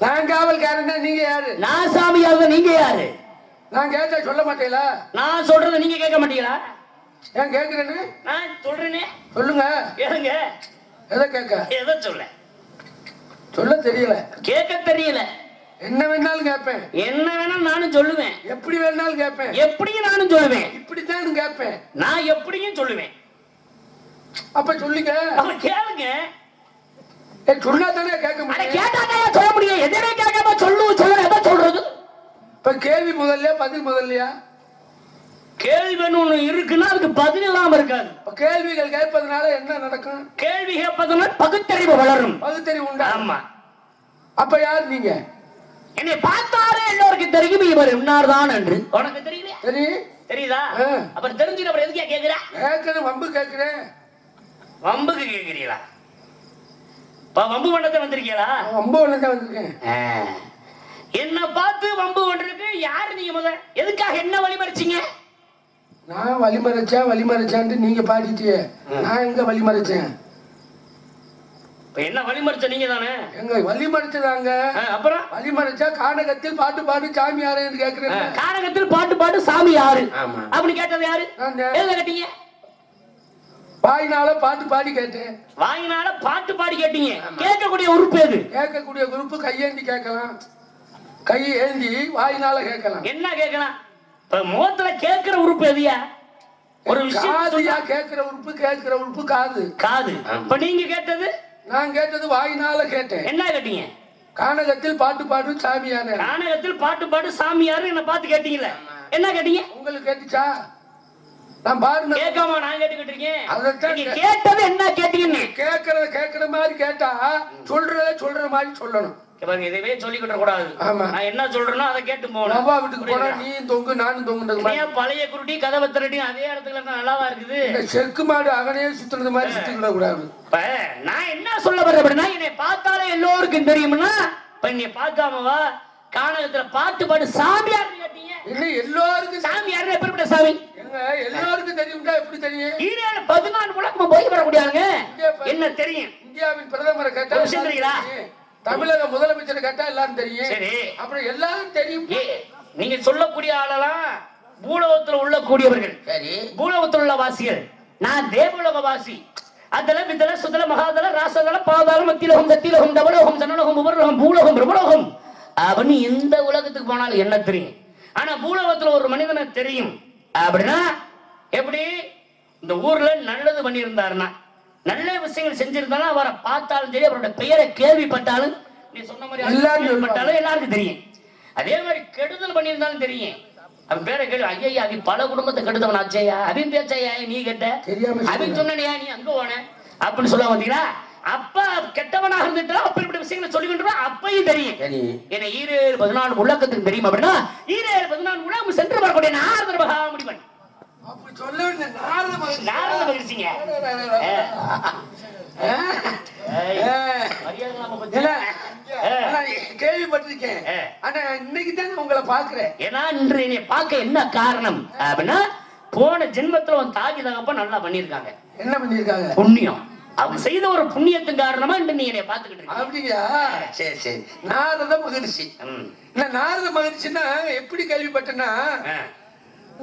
நான் காவல்காரன் தான். நீங்க யாரு? நான் சாமியாவது நீங்க யாரு? நான் கேட்டா சொல்ல மாட்டீங்களா? நான் சொல்றத நீங்க கேட்க மாட்டீங்களா? ஏன் கேக்குறேன்னு? நான் சொல்றேனே. சொல்லுங்க. கேளுங்க. எதை கேட்க? எதை சொல்ல? சொல்ல தெரியல. கேட்க தெரியல. என்ன வேணாலும் கேட்பேன். என்ன வேணாலும் நானும் சொல்லுவேன். எப்படி வேணாலும் கேட்பேன். எப்படியும் நானும் சொல்லுவேன். இப்படித்தான் கேட்பேன். நான் எப்படியும் சொல்லுவேன். அப்ப சொல்லுங்க. அப்ப கேளுங்க. சொன்னா தானே கேட்க அட முடியும். கேட்டாதான் சொல்ல முடியும். எதுவுமே கேட்காம சொல்ல எதை சொல்றது? இப்ப கேள்வி முதல்ல பதில் முதல்லையா? கேள்வி ஒண்ணு இருக்குன்னா அதுக்கு பதில் இல்லாம இருக்காது. கேள்விகள் கேட்பதனால என்ன நடக்கும்? கேள்வி கேட்பதனால பகுத்தறிவு வளரும். பகுத்தறிவு உண்டா? ஆமா. அப்ப யார் நீங்க? என்னை பார்த்தாலே எல்லோருக்கும் தெரியும் இவர் இன்னார்தான் என்று. உனக்கு தெரியல? தெரியும். தெரியுதா? அப்புறம் தெரிஞ்சுட்டு அப்புறம் எதுக்கே கேக்குற? கேட்கணும். வம்பு கேட்கிறேன். வம்புக்கு கேக்குறீங்களா? வம்பு பண்ணத்தை வந்திருக்கீங்களா? வம்பு பண்ணதான் வந்திருக்கேன். என்ன பார்த்து வம்பு பண்றதுக்கு யாரு நீங்க முதல்? எதுக்காக என்ன வழிமறிச்சீங்க? நான் வழிமறைச்சான்ட்டு நீங்க பாடிட்டியே. நான் எங்க வழிமறைச்சேன்? என்ன வழிமறிச்ச நீங்க தானே? எங்க வழிமறைச்சதாங்க. அப்புறம் வழிமறைச்சா கானகத்தில் பாட்டு பாடு சாமி யாருன்னு கேக்குறேன். கானகத்தில் பாட்டு பாடு சாமி யாரு அப்படின்னு கேட்டது யாரு? எதுல கேட்டீங்க? வாயினால பாட்டு பாடி கேட்டேன். வாயினால பாட்டு பாடி கேட்டீங்க. கேட்கக்கூடிய உறுப்பு எது? கேட்கக்கூடிய உறுப்பு கையேந்தி கேட்கலாம். கை ஏந்தி வாயினால கேட்கலாம். என்ன கேட்கலாம்? இப்ப முகத்துல கேட்கிற உறுப்பு எதுயா? ஒரு விஷயம் கேட்கிற உறுப்பு காது. காது. இப்ப நீங்க கேட்டது? நான் கேட்டது வாயினால கேட்டேன். என்ன கேட்டீங்க? கானகத்தில் பாட்டு பாடு சாமியாரு. கானகத்தில் பாட்டு பாடு சாமியாரு என்ன பார்த்து கேட்டீங்கல்ல? என்ன கேட்டீங்க? உங்களுக்கு கேட்டுச்சா? நான் பாருங்க கேட்காம நான் கேட்டுக்கிட்டு இருக்கேன். அதான் கேட்டது என்ன கேட்டீங்க? கேட்கிற மாதிரி கேட்டா சொல்ற மாதிரி சொல்லணும். இதவே சொல்லிக்கிட்ட கூடாது. நான் என்ன சொல்றேனோ அதை கேட்டு போகணும். அவ்வா வீட்டுக்கு போனா நீ தொங்கு நானும் தொங்குறது. பழைய குருட்டி கதவை திரட்டி அதே இடத்துல நல்லாவா இருக்குது? செக்கு மாடு அகனையே சுத்துறது மாதிரி சுத்திக்கிட கூடாது. நான் என்ன சொல்ல வர்றேன் அப்படின்னா, என்னை பார்த்தாலே எல்லோருக்கும் தெரியும்னா இப்ப என்னை பார்க்காமவா கானகத்துல பாட்டு பாடு சாமியார் கேட்டீங்க. என்ன எல்லாருக்கும் சாமியார் எப்படிப்பட்ட சாமி? எல்லாருக்கும் தெரியும்டா. எப்படி தெரியும்? 14 உலகம் போய் வர முடியாதுங்க. என்ன தெரியும்? இந்தியாவின் பிரதமரை கேட்டா, தமிழக முதலமைச்சர் கேட்டா எல்லாரும் தெரியும். சரி, அப்புறம் எல்லாரும் தெரியும். நீங்க சொல்லக்கூடிய ஆளெல்லாம் பூலோகத்துல உள்ள கூடியவர்கள். சரி, பூலோகத்துல உள்ள வாசிகள். நான் தேவலோக வாசி. அதல விதல சுதல மகாதல ராசதல பாதாளம் மத்திலோகம் சத்திலோகம் தவலோகம் சனலோகம் உபரலோகம் பூலோகம் பிரபலோகம். அவன் எந்த உலகத்துக்கு போனாலும் என்ன தெரியும். ஆனா பூலோகத்துல ஒரு மனிதனை தெரியும் அப்படின்னா எப்படி? இந்த ஊர்ல நல்லது பண்ணியிருந்தாருன்னா, நல்ல விஷயங்கள் செஞ்சிருந்தாலும் அவரை பார்த்தாலும் சரி, அவரோட பெயரை கேள்விப்பட்டாலும் நீ சொன்ன மாதிரி கேள்விப்பட்டாலும் எல்லாருக்கும் தெரியும். அதே மாதிரி கெடுதல் பண்ணியிருந்தாலும் தெரியும். அவன் பேரை கேள்வி, ஐயா அவன் பல குடும்பத்தை கெடுத்தவன் ஆச்சையா, அவன் பேச்சையா நீ கேட்ட, அவன் சொன்னியா நீ அங்க போன அப்படின்னு சொல்ல வந்தீங்களா? அப்ப கெட்டவனாக இருந்துட்டா அப்ப இப்படி விஷயங்களை சொல்லிக்கிட்டு அப்பையும் தெரியும். என்ன 14 உலகத்துக்கு தெரியும் அப்படின்னா 14 உலகம் சென்று வரக்கூடிய நாரத மகாமுனிவன். அப்படி சொல்ல நாரத மகிழ்ச்சிங்க. கேள்விப்பட்டிருக்கேன். ஆனா இன்னைக்கு தான் உங்களை பாக்குறேன். ஏன்னா இன்று என்னை பார்க்க என்ன காரணம் அப்படின்னா, போன ஜென்மத்துல உன் தாகி தகப்ப நல்லா பண்ணிருக்காங்க. என்ன பண்ணிருக்காங்க? புண்ணியம். அவங்க செய்த ஒரு புண்ணியத்தின் காரணமா இன்று நீ என்னை பாத்துக்கிட்டு இருக்க. அப்படியா? சரி சரி. நாரத மகிழ்ச்சி. நாரத மகிழ்ச்சின்னா எப்படி கேள்விப்பட்டேன்னா,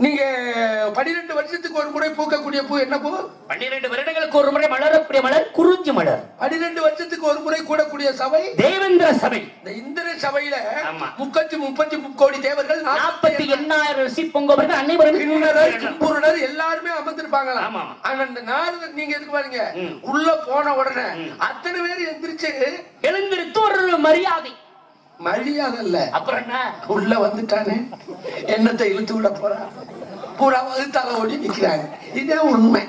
நீங்க 12 வருஷத்துக்கு ஒரு முறை பூக்கக்கூடிய பூ என்ன பூ? 12 வருடங்களுக்கு ஒரு முறை மலரக்கூடிய மலர் குறிஞ்சி மலர். 12 வருஷத்துக்கு ஒரு முறை கூடக்கூடிய சபை தேவேந்திர சபை. இந்த இந்திர சபையில 30 கோடி தேவர்கள் 48,000 ரிஷி பொங்கவர்கள் அனைவரும் பூரணர் எல்லாருமே அமர்ந்திருப்பாங்களாம். ஆனா இந்த நாரதர் நீங்க எதுக்கு பாருங்க, உள்ள போன உடனே அத்தனை பேர் எழுந்திருத்து ஒரு மரியாதை. மரியாதை இல்ல, அப்புறம் என்ன, உள்ள வந்துட்டானே என்னத்தை இழுத்து விட போறான், பூரா வகுத்தால ஓடி நிக்கிறாங்க. இதே உண்மை.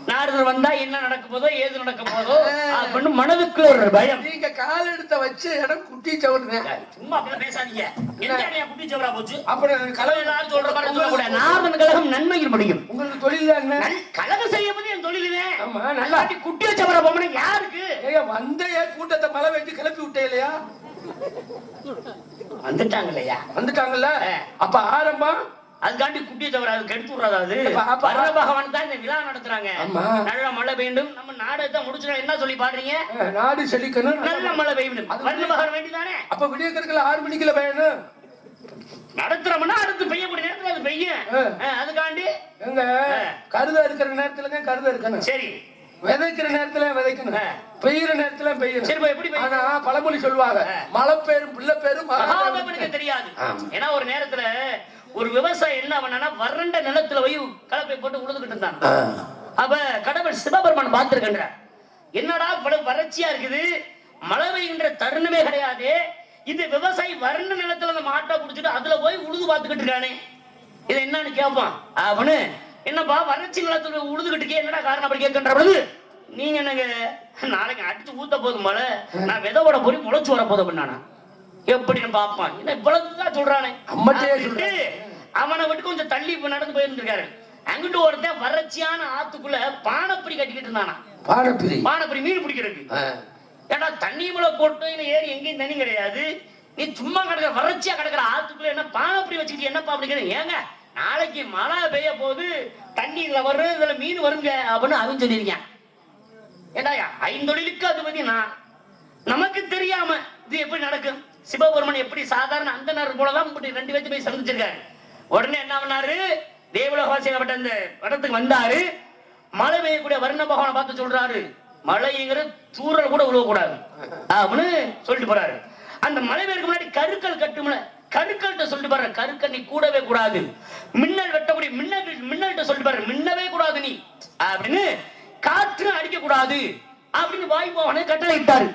நாரதர் வந்தா என்ன நடக்க போதோ ஏது நடக்க போதோ அப்படின்னு மனதுக்குள்ள ஒரு பயம். நீங்க கால் எடுத்த வச்சு இடம் குட்டி சவருங்க. சும்மா அப்படியே பேசாதீங்க. என்ன குட்டி சவரா போச்சு? அப்புறம் கலகம் சொல்ற மாதிரி சொல்லக்கூடாது. நாரதன் கலகம் நன்மையில் முடியும். உங்களுக்கு தொழில் என்ன? கலகம் செய்யறது என் தொழிலுங்க. ஆமா, நல்லா குட்டி சவரா போமனே யாருக்கு? வந்த கூட்டத்தை மழை வெட்டி கிளப்பி விட்டே இல்லையா? வந்துட்டாங்க இல்லையா? வந்துட்டாங்கல்ல. அப்ப ஆரம்பம் அதுக்காண்டி குட்டிய தவிர அது கெடுத்து விடாது. வர்ண பகவான் தான் இந்த விழா நடத்துறாங்க. நல்ல மழை பெய்யும். நம்ம நாடகத்தை முடிச்சுட்டா என்ன சொல்லி பாடுறீங்க? நாடு செழிக்கணும், நல்ல மழை பெய்யும். வர்ண பகவான் வேண்டிதானே? அப்ப விடிய கற்கல 6 மணிக்குள்ள பெய்யணும். நடத்துறோம்னா அடுத்து பெய்யக்கூடிய நேரத்துல அது பெய்யும். அதுக்காண்டி எங்க கருதா இருக்கிற நேரத்துல கருதா இருக்கணும். சரி, விதைக்கிற நேரத்துல விதைக்கணும், பெய்யுற நேரத்துல பெய்யணும். சரி, எப்படி ஆனா பழமொழி சொல்லுவாங்க, மழை பேரும் பிள்ளை பேரும் மகாதேவனுக்கு தெரியாது. ஏன்னா ஒரு நேரத்துல ஒரு விவசாயி என்ன பண்ணா வறண்ட நிலத்துல போய் கலப்பை போட்டு உழுதுகிட்டு இருந்தான். அப்ப கடவுள் சிவபெருமான் பார்த்திருக்கின்றார். என்னடா வறட்சியா இருக்குது, மழை பெய்கின்ற தருணமே கிடையாது, இந்த விவசாயி வறண்ட நிலத்துல அந்த மாட்டை புடிச்சிட்டு அதுல போய் உழுது பார்த்துக்கிட்டு இருக்கானே, இது என்னன்னு கேட்பான். அவனு என்னப்பா வறட்சி நிலத்துல உழுதுகிட்டு என்னடா காரணம் அப்படி கேட்கின்ற பொழுது, நீங்க என்னங்க நாளைக்கு அடிச்சு ஊத்த போதும் மழை, நான் விதவோட போய் முளைச்சு வர போதும் அப்படின்னா எப்படின்னு பாப்பான். என்ன இவ்வளவுதான் சொல்றானே, அவனை விட்டு கொஞ்சம் தள்ளி நடந்து போயிருந்திருக்காரு. அங்கிட்டு ஒருத்தன் வறட்சியான ஆத்துக்குள்ள பானப்பிரி கட்டிக்கிட்டு இருந்தானா. பானப்பிரி மீன் பிடிக்கிறதுக்கு. ஏன்னா தண்ணிக்குள்ள போட்டு ஏறி எங்கேயும் தண்ணி கிடையாது, நீ சும்மா கிடக்குற வறட்சியா கிடக்குற ஆத்துக்குள்ள என்ன பானப்பிரி வச்சுக்கிட்டு என்னப்பா அப்படிங்கிற. ஏங்க நாளைக்கு மழை பெய்ய போது தண்ணி இதுல வரும், இதுல மீன் வருங்க அப்படின்னு அவன் சொல்லியிருக்கேன். ஏன்னா ஐந்தொழிலுக்கு அது பத்தி நமக்கு தெரியாம இது எப்படி நடக்கும். சிவபெருமன் எப்படி சாதாரண அந்தனர் போலதான் ரெண்டு பேர்த்து போய் சந்திச்சிருக்காரு. உடனே என்ன பண்ணாரு, தேவலோகவாசியாகப்பட்ட அந்த இடத்துக்கு வந்தாரு. மழை பெய்யக்கூடிய வர்ண பகவானை பார்த்து சொல்றாரு, மழைங்கிற தூரல் கூட விழுவக்கூடாது அப்படின்னு சொல்லிட்டு போறாரு. அந்த மழை பெய்யறதுக்கு முன்னாடி கருக்கள் கட்டும்ல, கருக்கள்கிட்ட சொல்லிட்டு பாரு, கருக்கள் நீ கூடவே கூடாது. மின்னல் வெட்டக்கூடிய மின்னல்கிட்ட சொல்லிட்டு பாரு, மின்னவே கூடாது நீ அப்படின்னு, காற்று அடிக்க கூடாது அப்படின்னு வாய் பகவானை கட்டளை இட்டாரு.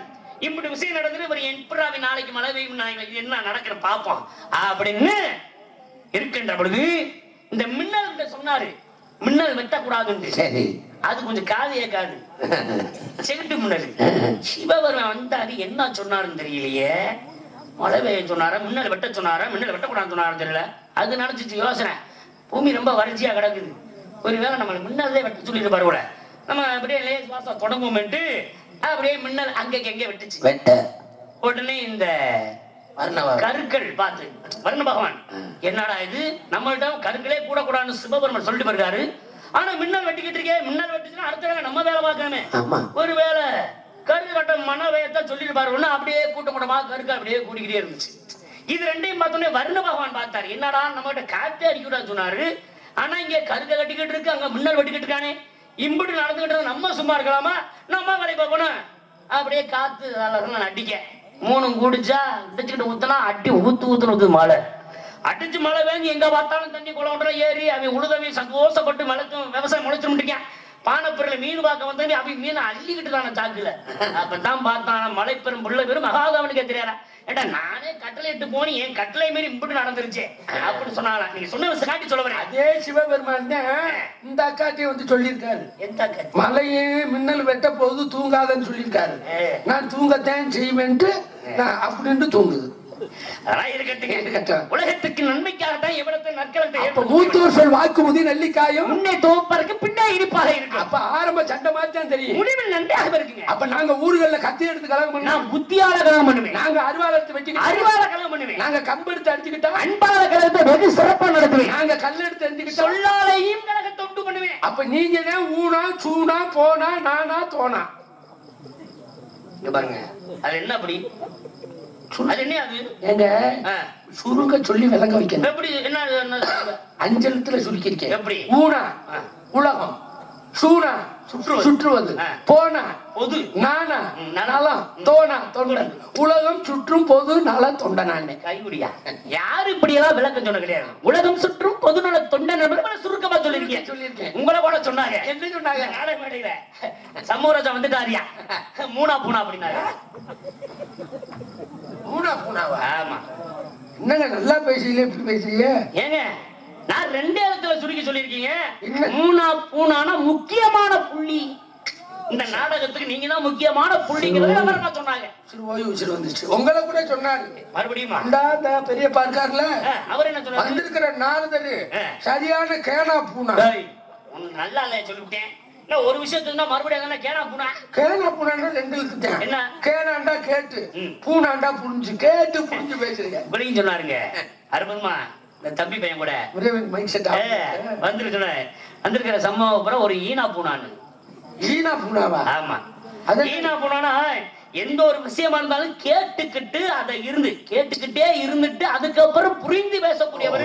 இப்படி விஷயம் நடந்துட்டு ஒரு என்பராவி நாளைக்கு மழை பெய்யும், என்ன நடக்கிற பாப்போம் அப்படின்னு இருக்கின்ற பொழுது இந்த மின்னல் சொன்னாரு, மின்னல் வெட்டக்கூடாதுன்னு. சரி, அது கொஞ்சம் காது ஏக்காது, செவிட்டு மின்னல். சிவபெருமான் வந்தாரு, என்ன சொன்னாருன்னு தெரியலையே, மழை பெய்ய சொன்னாரா, மின்னல் வெட்ட சொன்னாரா, மின்னல் வெட்டக்கூடாதுன்னு சொன்னாரு தெரியல. அது நினைச்சிச்சு யோசனை, பூமி ரொம்ப வறட்சியா கிடக்குது, ஒருவேளை நம்ம மின்னலே வெட்ட சொல்லிட்டு பாருல, நம்ம அப்படியே லேஸ் வாசம் தொடங்குவோம்ட்டு அப்படியே மின்னல் அங்கேக்கு எங்கே வெட்டுச்சு. வெட்ட உடனே இந்த கருக்கள் பார்த்து வர்ண பகவான், என்னடா இது நம்மள்ட்ட கருக்களே கூட கூடாதுன்னு சிவபெருமான் சொல்லிட்டு போயிருக்காரு. ஆனா மின்னல் வெட்டிக்கிட்டு இருக்கே, மின்னல் வெட்டுச்சுன்னா அடுத்த வேலை நம்ம வேலை பார்க்கணுமே, ஒரு வேலை கரு கட்ட மன வேயத்தான் சொல்லிட்டு பாருன்னா அப்படியே கூட்ட கூட்டமா கருக்கு அப்படியே கூடிக்கிட்டே இருந்துச்சு. இது ரெண்டையும் பார்த்தோன்னே வர்ண பகவான் பார்த்தாரு, என்னடா நம்ம கிட்ட காத்தே அடிக்கூடாது சொன்னாரு, ஆனா இங்க கருக்க கட்டிக்கிட்டு இருக்கு, அங்க மின்னல் வெட்டிக்கிட்டு இருக்கானே, இம்புட்டு நடந்துகிட்டு நம்ம சும்மா இருக்கலாமா, நம்ம வேலை பார்க்கணும். அப்படியே காத்து அடிக்க மூணும் கூடிச்சா அடிச்சுக்கிட்டு ஊத்தனா அடி ஊத்துன்னு மழை அடிச்சு மழை வேங்கி எங்க பார்த்தாலும் தண்ணி குளம் ஏறி அவன் உழுதவி சந்தோஷப்பட்டு மழைக்கும் விவசாயம் முளைச்சுட்டு இருக்கேன். பானப்பொருளை மீன் பார்க்க வந்தவங்க அவன் மீனை அள்ளிக்கிட்டு தானே சாக்குல. அப்பதான் பார்த்தான் மழை பெரும் புள்ள பெரும் மகாதவனுக்கே தெரியாரா, ஏடா நானே கட்டளை இட்டு போனி என் கட்டளை மாரி இப்படி நடந்துருச்சு அப்படின்னு சொன்னாங்க. நீங்க சொன்ன விஷயம் காட்டி சொல்ல வரேன். அதே சிவபெருமான் இந்த அக்காட்டையும் வந்து சொல்லியிருக்காரு, எந்த அக்கா மழையே மின்னல் வெட்ட போது தூங்காதன்னு சொல்லியிருக்காரு. நான் தூங்கத்தான் செய்வேன்ட்டு அப்படின்னு தூங்குது. உலகத்துக்கு நன்மைக்காகத்தான் எவ்வளவு நற்களத்தை மூத்தோர் சொல் வாக்குறுதி நெல்லிக்காயும் முன்னே தோப்பருக்கு பின்னே இனிப்பாக இருக்கு. அப்ப ஆரம்ப சண்டை மாதிரி தான் தெரியும், முடிவில் நன்றாக இருக்குங்க. அப்ப நாங்க ஊர்கள்ல கத்தி எடுத்து கலகம் பண்ணுவோம், நான் புத்தியால கலகம் பண்ணுவேன், நாங்க அருவாள் எடுத்து வெட்டி அறிவால கலகம் பண்ணுவேன், நாங்க கம்பு எடுத்து அடிச்சுக்கிட்டா அன்பால கலகத்தை வெகு சிறப்பா நடத்துவேன், நாங்க கல் எடுத்து அடிச்சுக்கிட்டா சொல்லாலையும் கலகத்தை உண்டு பண்ணுவேன். அப்ப நீங்க தான் ஊனா சூனா போனா நானா தோனா பாருங்க. அது என்ன அப்படி, அது என்ன அது எங்க சுருங்க சொல்லி விளங்க வைக்கணும். எப்படி என்ன அஞ்சலத்துல சுருக்கிருக்கேன். எப்படி ஊனா உலகம், சூனா சுற்றுவது, போனா பொது, நானா நலம், தோனா தொண்டன், உலகம் சுற்றும் பொது நல தொண்டனானே. கைகுடியா யாரு இப்படி எல்லாம் விளக்கம் சொன்ன கிடையாது. உலகம் சுற்றும் பொது நல தொண்டன் சுருக்கமா சொல்லிருக்கேன். உங்களை கூட சொன்னாங்க, என்ன சொன்னாங்க, நாடக மேடையில சமூகராஜா வந்துட்டாரியா மூணா பூனா அப்படின்னாரு. மூணா பூனாவா? ஆமா. என்னங்க நல்லா பேசுறீங்க, இப்படி பேசுறீங்க ஏங்க நான் 2 இடத்துல சுருக்கி சொல்லிருக்கீங்க. 3 பூனானா முக்கியமான புள்ளி. இந்த நாடகத்துக்கு நீங்க தான் முக்கியமான புள்ளிங்கிறத அமரமா சொன்னாங்க. சரி ஓய்வு சரி வந்துச்சு. உங்களை கூட சொன்னாரு. மறுபடியும் அந்த பெரிய பார்க்கார்ல அவர் என்ன சொன்னாரு? வந்திருக்கிற நாரதரு சரியான கேனா பூனா. நல்லா இல்ல சொல்லிவிட்டேன். ஒரு விஷயத்துக்கு மறுபடியும் கேனா பூனா. கேனா பூனாண்டா 2 எழுத்துட்டேன். என்ன கேனாண்டா கேட்டு, பூனாண்டா புரிஞ்சு, கேட்டு புரிஞ்சு பேசுறீங்க. இப்படியும் சொன்னாருங்க. அற்புதமா இந்த தம்பி பையன் கூட மைக் செட் வந்துட்டு சொன்ன வந்திருக்கிற சம்பவம் ஒரு ஈனா பூனான்னு. ஈனா பூனாவா? ஆமா. ஈனா பூனானா எந்த ஒரு விஷயமா இருந்தாலும் கேட்டுக்கிட்டு அதை கேட்டுக்கிட்டே இருந்துட்டு அதுக்கப்புறம் புரிந்து பேசக்கூடியவர்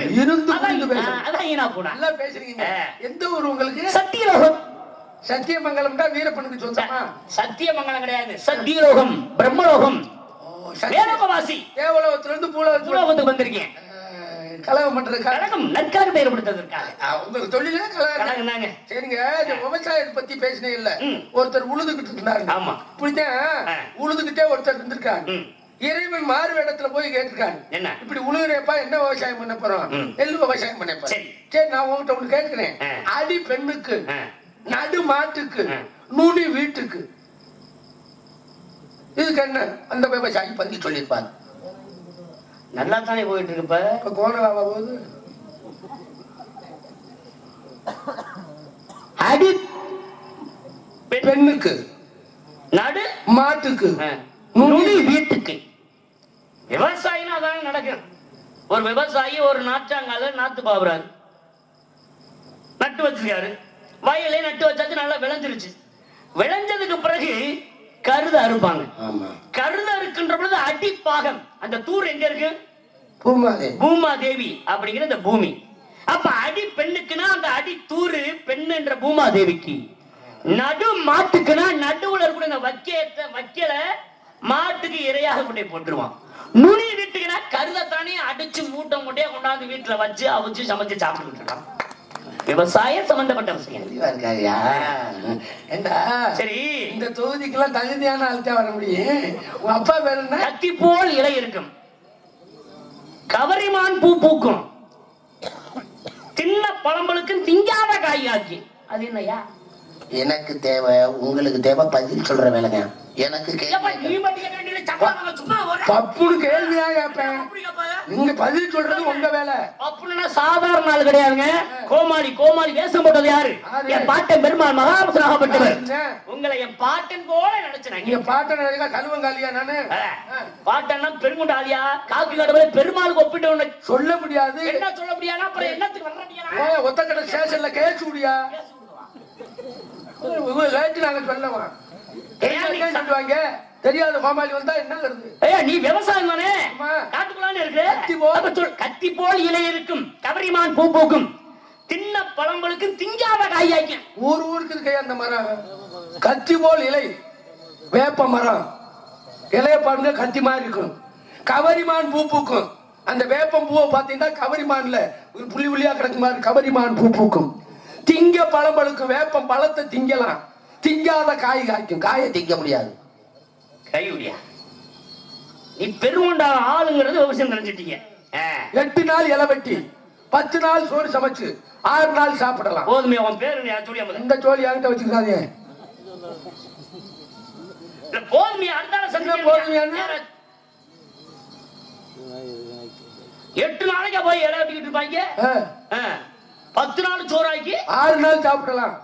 அதான் ஈனா பூனா. நல்லா பேசுறீங்க. எந்த ஊர் உங்களுக்கு? சத்தியலோகம். சத்தியமங்கலம் தான் வீரப்பனுக்கு சொந்தமா? சத்தியமங்கலம் கிடையாது, சத்தியலோகம் பிரம்மலோகம். வேலோகவாசி. தேவலோகத்துல இருந்து பூலோகத்துக்கு வந்திருக்கேன். கலகம் பண்றது கலகம் நற்காக ஏற்படுத்துறதுக்காக. உங்க தொழிலே கலகம் தாங்க. சரிங்க. விவசாயத்தை பத்தி பேசினே இல்ல. ஒருத்தர் உழுதுகிட்டு இருந்தாரு. ஆமா. இப்படித்தான் உழுதுகிட்டே ஒருத்தர் இருந்திருக்காரு. இறைவன் மாறு இடத்துல போய் கேட்டிருக்காரு, என்ன இப்படி உழுகுறப்பா என்ன விவசாயம் பண்ண போறோம்? நெல் விவசாயம் பண்ண போறேன். சரி நான் உங்ககிட்ட ஒண்ணு கேட்கிறேன். அடி பெண்ணுக்கு, நடு மாட்டுக்கு, நுனி வீட்டுக்கு, இதுக்கு என்ன அந்த விவசாயி பத்தி சொல்லியிருப்பாங்க. நல்லா தானே போயிட்டு இருக்கு. இப்ப கோணலாவா போகுது. அடி பெண்ணுக்கு, நடு மாட்டுக்கு, நுனி வீட்டுக்கு. விவசாயினா அதானே நடக்கும். ஒரு விவசாயி ஒரு நாற்றாங்கால நாத்து பாவுறாரு, நட்டு வச்சிருக்காரு. வயலே நட்டு வச்சாச்சு, நல்லா விளைஞ்சிருச்சு. விளைஞ்சதுக்கு பிறகு கருத அறுப்பாங்க. கருத அறுக்கின்ற பொழுது அடிப்பாகம். அந்த தூர் எங்க இருக்கு? பூமாதேவி அப்படிங்கிற இந்த பூமி. அப்ப அடி பெண்ணுக்குன்னா அந்த அடி தூரு பெண் என்ற பூமாதேவிக்கு. நடு மாட்டுக்குன்னா நடுவுல இருக்கிற வைக்கல மாட்டுக்கு இரையாக கொண்டே போட்டுருவான். நுனி வீட்டுக்குன்னா கருதத்தானே அடிச்சு மூட்டை மூட்டையா கொண்டாந்து வீட்டுல வச்சு அவிச்சு சமைச்சு சாப்பிட்டு இருக்கான். விவசாயம் சம்பந்தப்பட்ட விஷயம். சரி, இந்த தொகுதிக்கெல்லாம் தகுதியான ஆள்தான் வர முடியும். உங்க அப்பா பேர் என்ன? கத்தி போல் இலை இருக்கும், கவரிமான் பூ பூக்கும், தின்ன பழம்பளுக்கும் திங்காத காயாக்கி. அது என்னையா? எனக்கு தேவை, உங்களுக்கு தேவை, பதில் சொல்ற வேலைங்க. எனக்கு தப்புன்னு கேள்வியா கேட்பேன். நீங்க பதில் சொல்றது உங்க வேலை. அப்படின்னா சாதாரண ஆள் கிடையாதுங்க. கோமாளி கோமாளி வேஷம் போட்டது யாரு? என் பாட்டன் பெருமாள் மகாபுராகப்பட்டவர். உங்களை என் பாட்டன் போல நினைச்சேன். நீங்க பாட்டன் கழுவங்காலியா? நானு பாட்டன்னா பெருங்குண்டாலியா? காக்கி கடவுளை பெருமாளுக்கு ஒப்பிட்டு சொல்ல முடியாது. என்ன சொல்ல முடியாது? அப்புறம் என்னத்துக்கு வர்றீங்க? ஒத்தக்கடை ஸ்டேஷன்ல கேஸ் முடியா? நாங்க சொல்லவா சொல்லுவாங்க. தெரியாத கோமாளி வந்தா என்ன வருது? நீ விவசாயம் தானே, காட்டுக்குள்ளானே இருக்கு. கத்தி போல் இலை இருக்கும், கவரிமான் பூ பூக்கும், தின்ன பழம்பளுக்கும் திங்காத காயாக்கும். ஊருக்கு இருக்க அந்த மரம் கத்தி போல் இலை, வேப்ப மரம் இலைய பாருங்க கத்தி மாதிரி இருக்கும். கவரிமான் பூ பூக்கும். அந்த வேப்பம் பூவை பாத்தீங்கன்னா கவரிமான்ல ஒரு புள்ளி புள்ளியா கிடக்கு மாதிரி கவரிமான் பூ பூக்கும். திங்க பழம்பழுக்கும். வேப்பம் பழத்தை திங்கலாம், திங்காத காய் காய்க்கும். காயை திங்க முடியாது. கையுடியா? நீ பெருங்கொண்டா ஆளுங்கிறது விவசாயம் தெரிஞ்சிட்டீங்க. 8 நாள் இலை வெட்டி 10 நாள் சோறு சமைச்சு 6 நாள் சாப்பிடலாம். போதுமே. உன் பேரு இந்த சோழி என்கிட்ட வச்சுக்காதே. போதுமையா? போதுமையா? 8 நாளைக்கு போய் இலை வெட்டிக்கிட்டு இருப்பாங்க. 10 நாள் சோறாக்கி 6 நாள் சாப்பிடலாம்.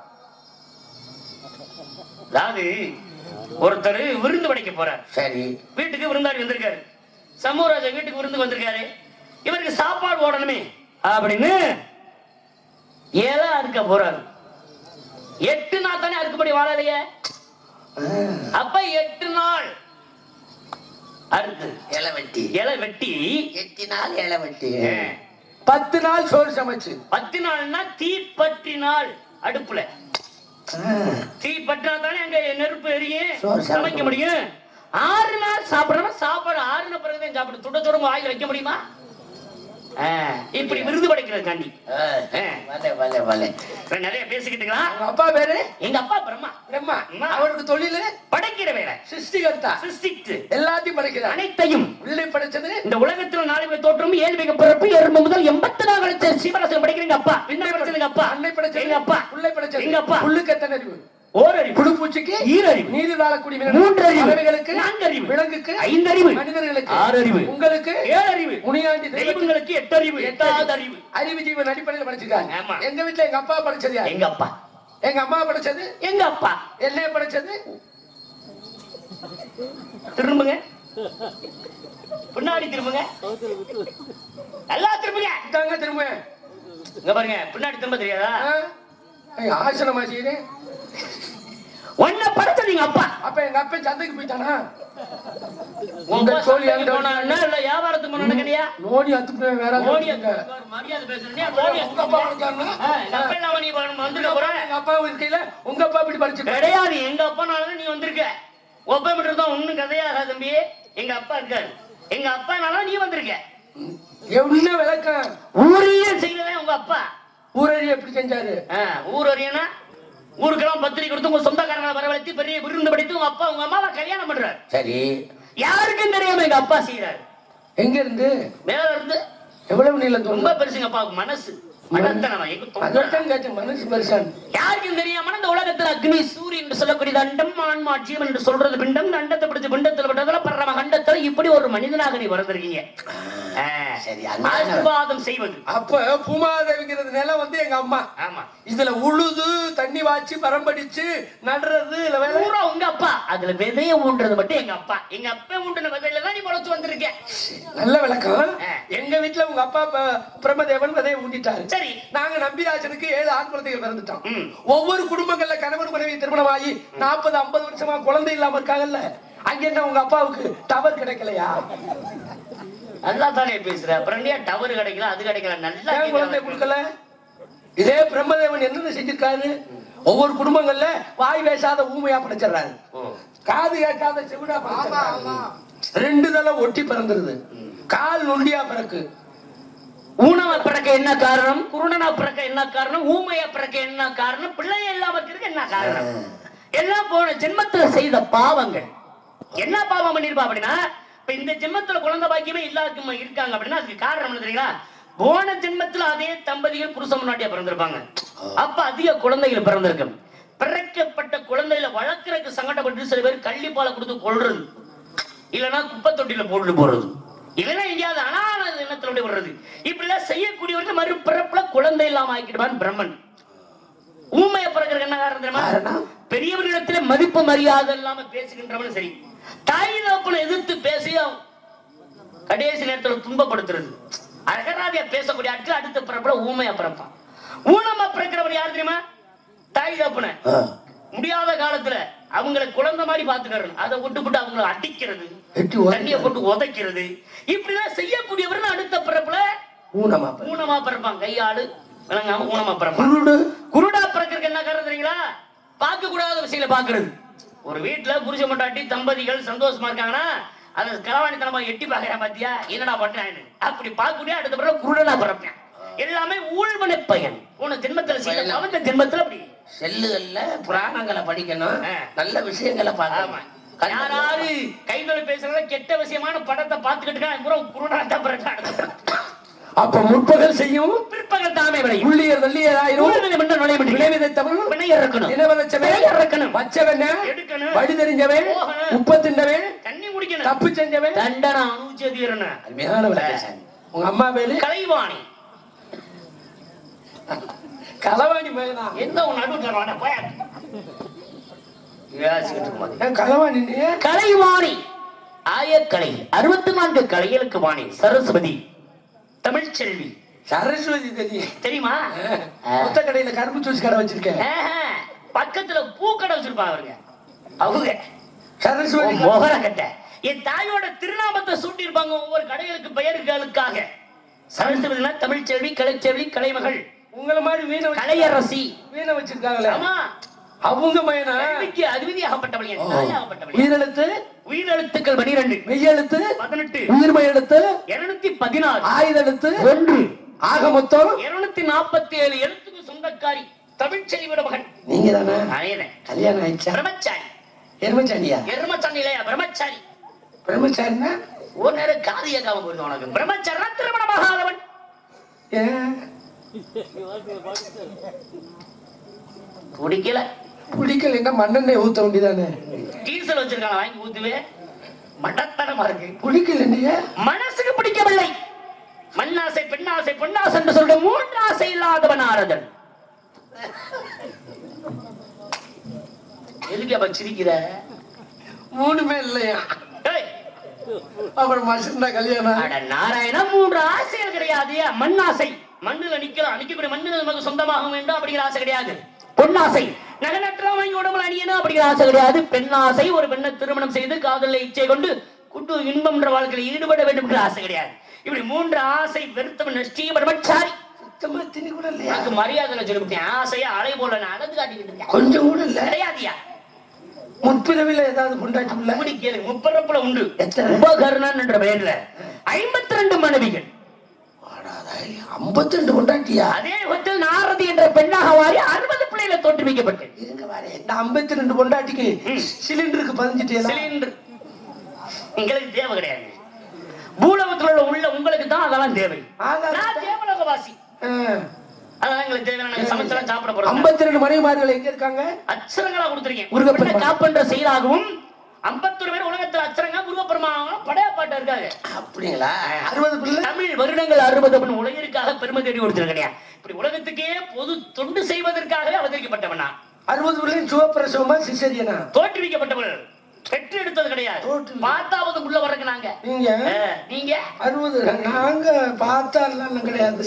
அதாவது ஒருத்தர் விருந்து படைக்க போறார். சரி, வீட்டுக்கு விருந்தாடி வந்திருக்காரு. சமூகராஜ வீட்டுக்கு விருந்து வந்திருக்காரு. இவருக்கு சாப்பாடு ஓடணுமே அப்படின்னு இலை அறுக்க போறாரு. 8 நாள் தானே அறுக்கப்படி வாழலையே. அப்ப 8 நாள் அறுத்து இலை வெட்டி 8 நாள் இலை வெட்டி 10 நாள் சோறு சமைச்சு. 10 நாள்னா தீப்பற்றி நாள் அடுப்புல தீ பற்றா தானே அங்க நெருப்பு எரியும், சமைக்க முடியும். 6 நாள் சாப்பிடணும். சாப்பாடு 6 பிறகுதான் சாப்பிடு. துட துடம்பு வாயில வைக்க முடியுமா? இப்படி விருது படைக்கிறதுக்காண்டி நிறைய பேசிக்கிட்டுங்களா. அப்பா பேரு? எங்க அப்பா பிரம்மா. பிரம்மா. அவருக்கு தொழில் படைக்கிற வேலை, சிருஷ்டிகர்த்தா. சிருஷ்டித்து எல்லாத்தையும் படைக்கிறார். அனைத்தையும் உள்ளே படைச்சது. இந்த உலகத்துல 4 பேர் தோற்றம் 7 மிக பிறப்பு 7 முதல் 84 லட்சம் சிவராசன் படைக்கிறீங்க அப்பா. என்ன படைச்சதுங்க அப்பா? அன்னை படைச்சது. எங்க அப்பா. உள்ளே படைச்சது. எங்க அப்பா. உள்ளுக்கு எத்தனை அறிவு? ஓரறிவு. புழுப்பூச்சிக்கு ஈரறிவு. நீதி வாழக்கூடிய 3 அறிவு. பறவைகளுக்கு 4 அறிவு. விலங்குக்கு 5 அறிவு. மனிதர்களுக்கு 6 அறிவு. உங்களுக்கு 7 அறிவு. முனியாண்டி தெய்வங்களுக்கு 8 அறிவு. 8வது அறிவு. அறிவு ஜீவன் அடிப்படையில் படிச்சிருக்காங்க. ஆமா. எங்க வீட்டுல எங்க அப்பா படிச்சது யாரு? எங்க அப்பா. எங்க அம்மா படிச்சது? எங்க அப்பா. என்னைய படிச்சது? திரும்புங்க, பின்னாடி திரும்புங்க, நல்லா திரும்புங்க. தாங்க திரும்ப. இங்க பாருங்க, பின்னாடி திரும்ப தெரியாதா? ஆசனமா செய்யறேன். ஒன்ன படைச்சது எங்க அப்பா. அப்ப எங்க அப்பா சந்தைக்கு போயிட்டானா? உங்க தோழி போனா இல்ல வியாபாரத்துக்கு போனா கடையா? நோடி அத்து வேற நோடி மரியாதை பேசுறீங்க. நோடி உங்க அப்பா இருக்காருன்னா அப்ப நான் நீ வந்துக்க போற. எங்க அப்பா இருக்கையில உங்க அப்பா இப்படி படிச்சு கிடையாது. எங்க அப்பானால நீ வந்திருக்க. ஒப்ப மட்டும் தான் ஒண்ணும் கதையாகா தம்பி. எங்க அப்பா இருக்காரு. எங்க அப்பானால நீ வந்திருக்க. என்ன விளக்கம்? ஊரையே செய்யறதே உங்க அப்பா. ஊரறி எப்படி செஞ்சாரு? ஊரறியனா ஊருக்கெல்லாம் பத்திரிக்கை கொடுத்து உங்க சொந்தக்காரங்களை வரவழைத்து பெரிய விருந்து படித்து உங்க அப்பா உங்க அம்மாவை கல்யாணம் பண்றாரு. சரி, யாருக்கும் தெரியாம எங்க அப்பா செய்யறாரு. எங்க இருந்து? மேல இருந்து. எவ்வளவு நீளம்? ரொம்ப பெருசுங்க அப்பாவுக்கு மனசு. மனசு பெருசான். யாருக்கும் தெரியாம இந்த உலகத்துல அக்னி சூரியன் என்று சொல்லக்கூடிய அண்டம் ஆன்மா ஜீவன் என்று சொல்றது பிண்டம். அண்டத்தை பிடிச்ச பிண்டத்துல விட்டதுல பரம கண்டத்துல இப்படி ஒரு மனிதனாக நீ வளர்ந்துருக்கீங்க. ஆசீர்வாதம் செய்வது. அப்ப பூமாதேவிங்கிறது நிலம் வந்து எங்க அம்மா. ஆமா. இதுல உழுது தண்ணி வாச்சி பரம்படிச்சு நடுறது பூரா உங்க அப்பா. அதுல விதைய ஊன்றது மட்டும் எங்க அப்பா. எங்க அப்பா ஊண்டின விதையில தான் நீ முளைச்சு வந்திருக்க. நல்ல விளக்கம். எங்க வீட்டுல உங்க அப்பா பிரம்மதேவன் விதையை ஊண்டிட்டாரு. சரி, நாங்க நம்பிராஜனுக்கு 7 ஆண் குழந்தைகள் பிறந்துட்டோம். ஒவ்வொரு குடும்பங்கள்ல கணவன் மனைவி திருமணம் ஆகி 40-50 வருஷமா குழந்தை இல்லாம இருக்காங்கல்ல. அங்க என்ன உங்க அப்பாவுக்கு டவர் கிடைக்கலையா? நல்லா தானே பேசுற. அப்புறம் டவர் கிடைக்கல, அது கிடைக்கல. நல்லா குழந்தை கொடுக்கல. இதே பிரம்மதேவன் என்ன செஞ்சிருக்காரு? ஒவ்வொரு குடும்பங்கள்ல வாய் பேசாத ஊமையா படைச்சிடறாரு. காது கேட்காத செவிடா படைச்சிடறாரு. 2 தலை ஒட்டி பிறந்துருது. கால் நொண்டியா பிறக்கு. ஊனமா பிறக்க என்ன காரணம்? குருடனா பிறக்க என்ன காரணம்? ஊமையா பிறக்க என்ன காரணம்? பிள்ளைய இல்லாம இருக்கிறதுக்கு என்ன காரணம்? எல்லாம் போன ஜென்மத்துல செய்த பாவங்கள். என்ன பாவம் பண்ணிருப்பா அப்படின்னா, இப்ப இந்த ஜென்மத்துல குழந்தை பாக்கியமே இல்லாத இருக்காங்க அப்படின்னா அதுக்கு காரணம் என்ன தெரியுங்களா? போன ஜென்மத்துல அதே தம்பதிகள் புருஷ முன்னாடியா பிறந்திருப்பாங்க. அப்ப அதிக குழந்தைகள் பிறந்திருக்கும். பிறக்கப்பட்ட குழந்தைகளை வளர்க்கறதுக்கு சங்கடப்பட்டு சில பேர் கள்ளிப்பாலை கொடுத்து கொள்றது, இல்லைன்னா குப்பை தொட்டியில போட்டு போறது, இல்லைன்னா எங்கேயாவது அனாத எண்ணத்துல வர்றது. இப்படி எல்லாம் செய்யக்கூடியவர்கள் மறுபிறப்புல குழந்தை இல்லாம ஆக்கிடுவான் பிரம்மன். ஊமைய பிறகு என்ன காரணம் தெரியுமா? பெரியவர்களிடத்துல மதிப்பு மரியாதை இல்லாம பேசுகின்றவன் சரி, தாய் தகப்பனை எதிர்த்து பேசி கடைசி நேரத்தில் துன்பப்படுத்துறது. அகராதியா பேசக்கூடிய ஆட்கள் அடுத்த பிறப்புல ஊமையா பிறப்பான். ஊனமா பிறக்கிறவர் யாரு தெரியுமா? தாய் தகப்பனை முடியாத காலத்துல அவங்களை குழந்தை மாதிரி பாத்துக்கிறது, அதை விட்டு அவங்களை அடிக்கிறது, தண்ணியை போட்டு உதைக்கிறது, இப்படிதான் செய்யக்கூடியவர் அடுத்த பிறப்புல ஊனமா பிறப்பான். கையாளு விளங்காம ஊனமா பிறப்பான். குருடா பிறக்கிறதுக்கு என்ன காரணம் தெரியுங்களா? பார்க்க கூடாத விஷயங்களை பாக்குறது. ஒரு வீட்டுல புருஷ மட்டாட்டி தம்பதிகள் சந்தோஷமா இருக்காங்கன்னா அதை களவாணித்தனமா எட்டி பாக்குறேன். பாத்தியா என்னடா பண்றேன் அப்படி பார்க்கக்கூடிய அடுத்த பிறகு குருடனா பிறப்பேன். எல்லாமே ஊழ்வனை பயன். போன ஜென்மத்துல செய்ய அவன் ஜென்மத்துல அப்படி செல்லுகள்ல புராணங்களை படிக்கணும், நல்ல விஷயங்களை பார்க்கணும். யாராரு கைதொலை பேசுறத கெட்ட விஷயமான படத்தை பார்த்துக்கிட்டு குருடாட்டா பிறகு அப்ப முற்பகல் செய்யும் பிற்பகல் தாமே விளையும். உள்ளியர் வெள்ளியராயிரும் விளைவித்தவன் வினையறக்கணும். வச்சவன் எடுக்கணும், வழி தெரிஞ்சவன், உப்ப திண்டவன், தண்ணி குடிக்கணும், தப்பு செஞ்சவன், தண்டனை அனுபவிச்சே தீரணும். அருமையான விளக்கம். உங்க அம்மா பேரு கலைவாணி. களவாணி பையனா? எந்த உன் நடுவுல போய களவாணி கலைவாணி. ஆயக்கலை 64 கலைகளுக்கு வாணி சரஸ்வதி தமிழ்ச்செல்வி. சரஸ்வதி தெரியுமா? மொத்த கடையில கரும்பு ஜூஸ் கடை வச்சிருக்கேன். பக்கத்துல பூக்கடை வச்சிருப்பாங்க அவருங்க. அவங்க சரஸ்வதி மோகர கட்டை. என் தாயோட திருநாமத்தை சூட்டி இருப்பாங்க ஒவ்வொரு கடைகளுக்கு பெயர்களுக்காக. சரஸ்வதினா தமிழ்ச்செல்வி, கலைச்செல்வி, கலைமகள். உங்களை மாதிரி வீணை கலையரசி வீணை வச்சிருக்காங்களே. ஆமா, அவங்க மயனா அதிபதியாகப்பட்டவள். உயிரெழுத்து உயிரெழுத்துக்கள் 12, மெய்யெழுத்து 18, உயிர்மை எழுத்து 216, ஆயுத எழுத்து 1, ஆக மொத்தம் 247 எழுத்துக்கு சொந்தக்காரி தமிழ்ச்செல்வியோட மகன். நீங்க தானே? அதேதான். கல்யாணம் ஆயிடுச்சா? பிரம்மச்சாரி. எருமச்சாரியா? எருமச்சாரி இல்லையா? பிரம்மச்சாரி. பிரம்மச்சாரினா ஒரு நேரம் காது கேட்காம போயிருந்தோம் உனக்கு. பிரம்மச்சாரி திருமணமாகாதவன். பிடிக்கல. குடிக்கலைன்னா மண்ணெண்ணெய் ஊத்த வேண்டியதானே? டீசல் வச்சிருக்காங்க, வாங்கி ஊத்துவே. மடத்தனமா இருக்கு. குடிக்கல. மனசுக்கு பிடிக்கவில்லை. மண்ணாசை, பெண்ணாசை, பொன்னாசை என்று சொல்ற 3 ஆசை இல்லாதவன் ஆறுதல். எதுக்கு அப்ப சிரிக்கிற? 3மே இல்லையா? அப்புறம் மனுஷன் கல்யாணம். நாராயணா 3 ஆசைகள் கிடையாது. மண்ணாசை, மண்ணுல நிக்கலாம், நிக்கக்கூடிய மண்ணு நமக்கு சொந்தமாக வேண்டும் அப்படிங்கிற ஆசை கிடையாது. பொன்னாசை, நகநற்றா வாங்கி உடம்புல அணியணும் அப்படிங்கிற ஆசை கிடையாது. பெண்ணாசை, ஒரு பெண்ணை திருமணம் செய்து காதலை இச்சை கொண்டு குண்டு இன்பம் என்ற வாழ்க்கையில் ஈடுபட வேண்டும் என்ற ஆசை கிடையாது. இப்படி 3 ஆசை வெறுத்தவன் பிரம்மச்சாரி. சுத்தமா திணி கூட இல்லையா? எனக்கு மரியாதை சொல்லிவிட்டேன். ஆசையா அலை போல நான் அழகு காட்டிக்கிட்டு இருக்கேன். கொஞ்சம் கூட இல்ல. கிடையாதியா? முற்பிறவில ஏதாவது கொண்டாட்டி அப்படி கேளு. முப்பிறப்புல உண்டு. உபகரணன் என்ற பெயர்ல 52 மனைவிகள். 52 கொண்டாட்டியா? அதே விதத்தில் நாரதி என்ற பெண்ணாக மாறி 60 பிள்ளைகளை தோற்றுவிக்கப்பட்டு. இருங்க வாரே. இந்த 52 கொண்டாட்டிக்கு சிலிண்டருக்கு 15 சிலிண்டர் உங்களுக்கு தேவை கிடையாது. பூலோகத்தில் உள்ள உங்களுக்கு தான் அதெல்லாம் தேவை. நான் தேவலோகவாசி. அதான் எங்களுக்கு தேவையான சமைச்சலாம் சாப்பிட போறோம். 52 மனைவிமார்கள் எங்க இருக்காங்க? அச்சரங்களா கொடுத்திருக்கேன். முருகப்பெருமான் காப்பன்ற செயலாகவும் 51 பேர் உலகத்தில் அச்சரங்க முருகப்பெருமான் படையாப்பாட்டு இருக்காங்க. அப்படிங்களா? 60 பிள்ளை. தமிழ் வருடங்கள் 60 உலகிற்காக பெருமை தேடி கொடுத்திருக்கேன். இப்படி உலகத்துக்கே பொது தொண்டு செய்வதற்காகவே அவதரிக்கப்பட்டவனா. 60 பிள்ளை சுவப்பிரசவமா சிசேரியனா? தோற்றுவிக்கப்பட்டவள். பெற்று எடுத்தது கிடையாது. பார்த்தாவது உள்ள வரக்கு நாங்க. நீங்க 60 நாங்க பார்த்தாலாம் கிடையாது.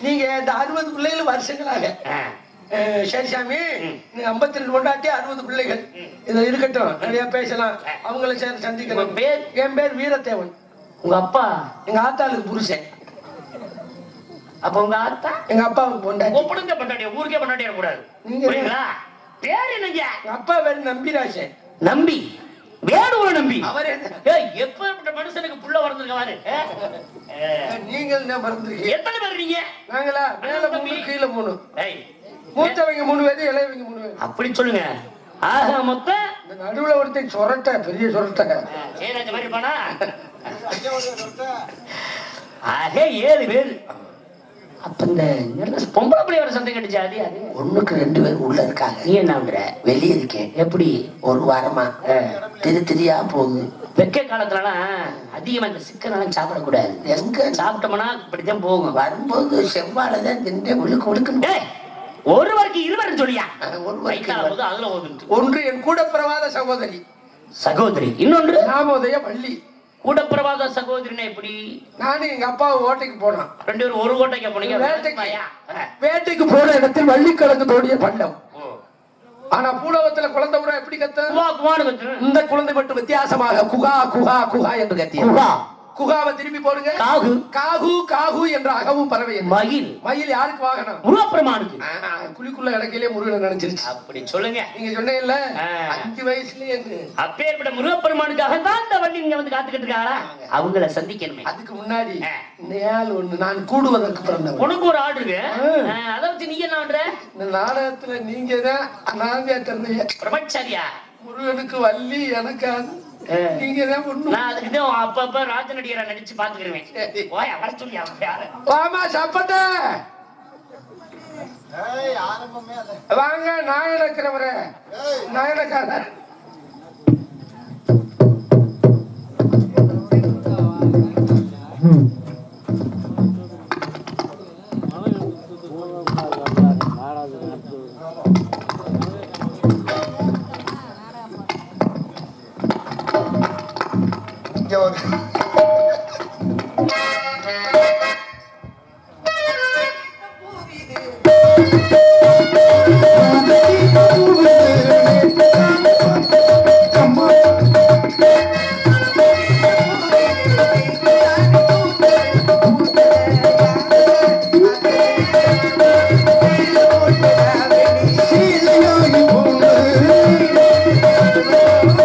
நீங்க இந்த 60 பிள்ளைகள் வருஷங்களாக. சரி சாமி, 52 கொண்டாட்டி 60 பிள்ளைகள். இதுல இருக்கட்டும், நிறைய பேசலாம். அவங்கள சேர்ந்து சந்திக்கலாம். என் பேர் வீரத்தேவன். உங்க அப்பா? எங்க ஆத்தாளுக்கு புருஷன். அப்ப உங்க ஆத்தா? எங்க அப்பாவுக்கு பொண்டாட்டி. ஒப்படுங்க பொண்டாட்டியா? ஊருக்கே பொண்டாட்டியா கூடாது. புரியுங்களா? பேர் என்னங்க? அப்பா பேரு நம்பிராசன். நம்பி? வேறு ஒரு நம்பி? அவரே எப்ப மனுஷனுக்கு புள்ள வளர்ந்துருக்காரு. நீங்கள் என்ன மறந்துருக்கீங்க? எத்தனை பேர் நீங்க? நாங்களா? மேல 3 கீழே 3. மூத்தவங்க 3 பேரு, இளையவங்க 3 பேரு. அப்படி சொல்லுங்க. ஆக மொத்தம் இந்த நடுவுல ஒருத்தன் சொரட்ட, பெரிய சொரட்ட. சேராஜ மாதிரி இருப்பானா? ஆக 7 பேர். அப்ப இந்த பொம்பளை பிள்ளை வர சந்தை கட்டுச்சு. அது அது 1க்கு 2 பேர் உள்ள இருக்காங்க. நீ என்ன பண்ற? வெளியே இருக்கேன். எப்படி? ஒரு வாரமா திரியா போகுது. வெக்க காலத்துலலாம் அதிகமா இந்த சிக்கனெல்லாம் சாப்பிடக்கூடாது. எங்க சாப்பிட்டோம்னா இப்படித்தான் போகும். வரும்போது செவ்வாழைதான் திண்டே விழுக்கு விழுக்கு. ஒருவருக்கு 2 சொல்லியா? அதுல ஒன்று என் கூட பிரவாத சகோதரி. சகோதரி. இன்னொன்று நாமோதய வள்ளி. கூட பிரவாத சகோதரினா எப்படி? நானும் எங்க அப்பா ஓட்டைக்கு போனோம். 2 பேரும் ஒரு ஓட்டைக்கு போனீங்க. வேட்டைக்கு போன இடத்தில் வள்ளி கலந்து தோடிய பண்டம். ஆனா பூலோகத்துல குழந்தை புறா எப்படி கத்த? இந்த குழந்தை மட்டும் வித்தியாசமாக குகா குகா குகா என்று கத்திய. குகாவை திரும்பி போடுங்க. காகு காகு காகு என்ற அகவும் பறவை. மயில். மயில் யாருக்கு வாகனம்? முருகப்பெருமானுக்கு. குழிக்குள்ள இடக்கிலே முருகனை நினைச்சிருச்சு. அப்படி சொல்லுங்க. நீங்க சொன்னீங்கல்ல 5 வயசுலயே. அப்பேற்பட்ட முருகப்பெருமானுக்காக தான் இந்த வண்டி இங்க வந்து காத்துக்கிட்டு இருக்காங்களா? அவங்கள சந்திக்கணுமே. அதுக்கு முன்னாடி நேல் ஒண்ணு நான் கூடுவதற்கு பிறந்தவன். உனக்கு ஒரு ஆடு இருக்கு. அதை வச்சு நீங்க என்ன பண்ற? இந்த நாடகத்துல நீங்க தான் நாங்க தெரிஞ்ச பிரம்மச்சாரியா? முருகனுக்கு வள்ளி, எனக்கு நீங்க தான் பொண்ணு. நான் அதுக்கு அப்பப்ப ராஜநடிகரை நடிச்சு பாத்துக்கிறேன். ஓயா வர சொல்லி வாமா சாப்பாட்ட வாங்க. நாயனக்கிறவர நாயனக்காரர்.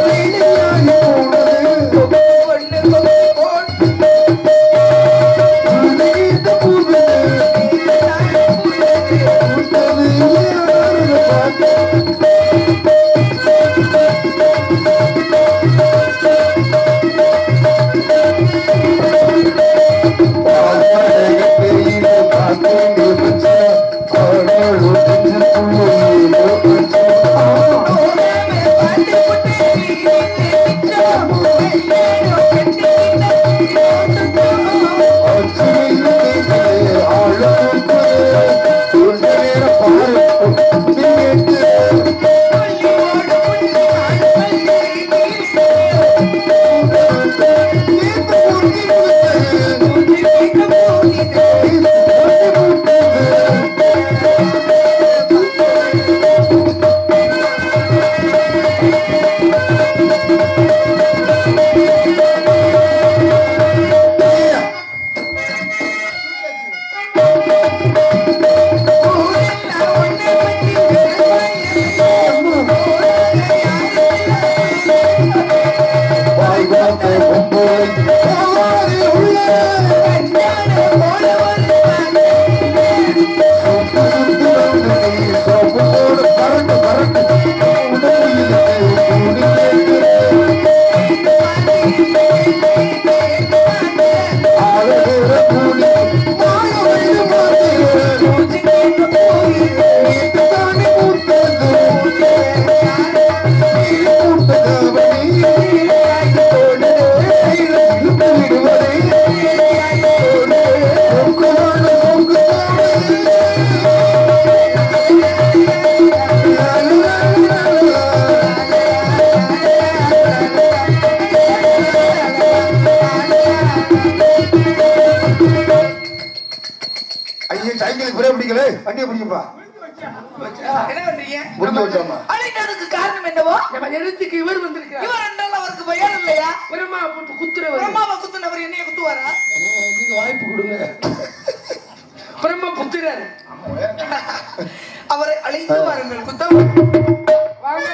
Hey, அழைத்ததுக்கு காரணம் என்னவோ? நம்ம எழுத்துக்கு இவர் வந்திருக்கிறார். இவர் என்றால் அவருக்கு பயம் இல்லையா? பிரம்மா போட்டு குத்துறவர். பிரம்மாவை குத்துனவர் என்னைய குத்துவாரா? நீங்க வாய்ப்பு கொடுங்க. பிரம்ம புத்திரர். அவரை அழைத்து வாருங்கள் குத்த. வாங்க.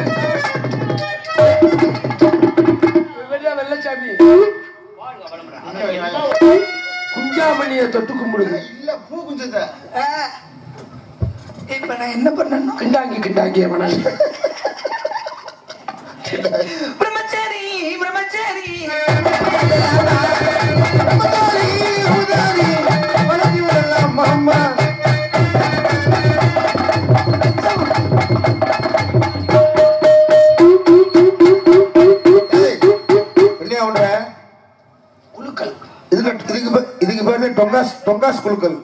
வெள்ளச்சாமி குஞ்சாமணியை தொட்டு கும்பிடுங்க. இல்ல பூ குஞ்சத. இப்ப நான் என்ன பண்ணணும்? கிண்டாங்கி பிரம்மச்சாரி பிரம்மச்சாரி மாமா குழுக்கள். இதுக்கு பேரு டொங்காஸ் குழுக்கள்.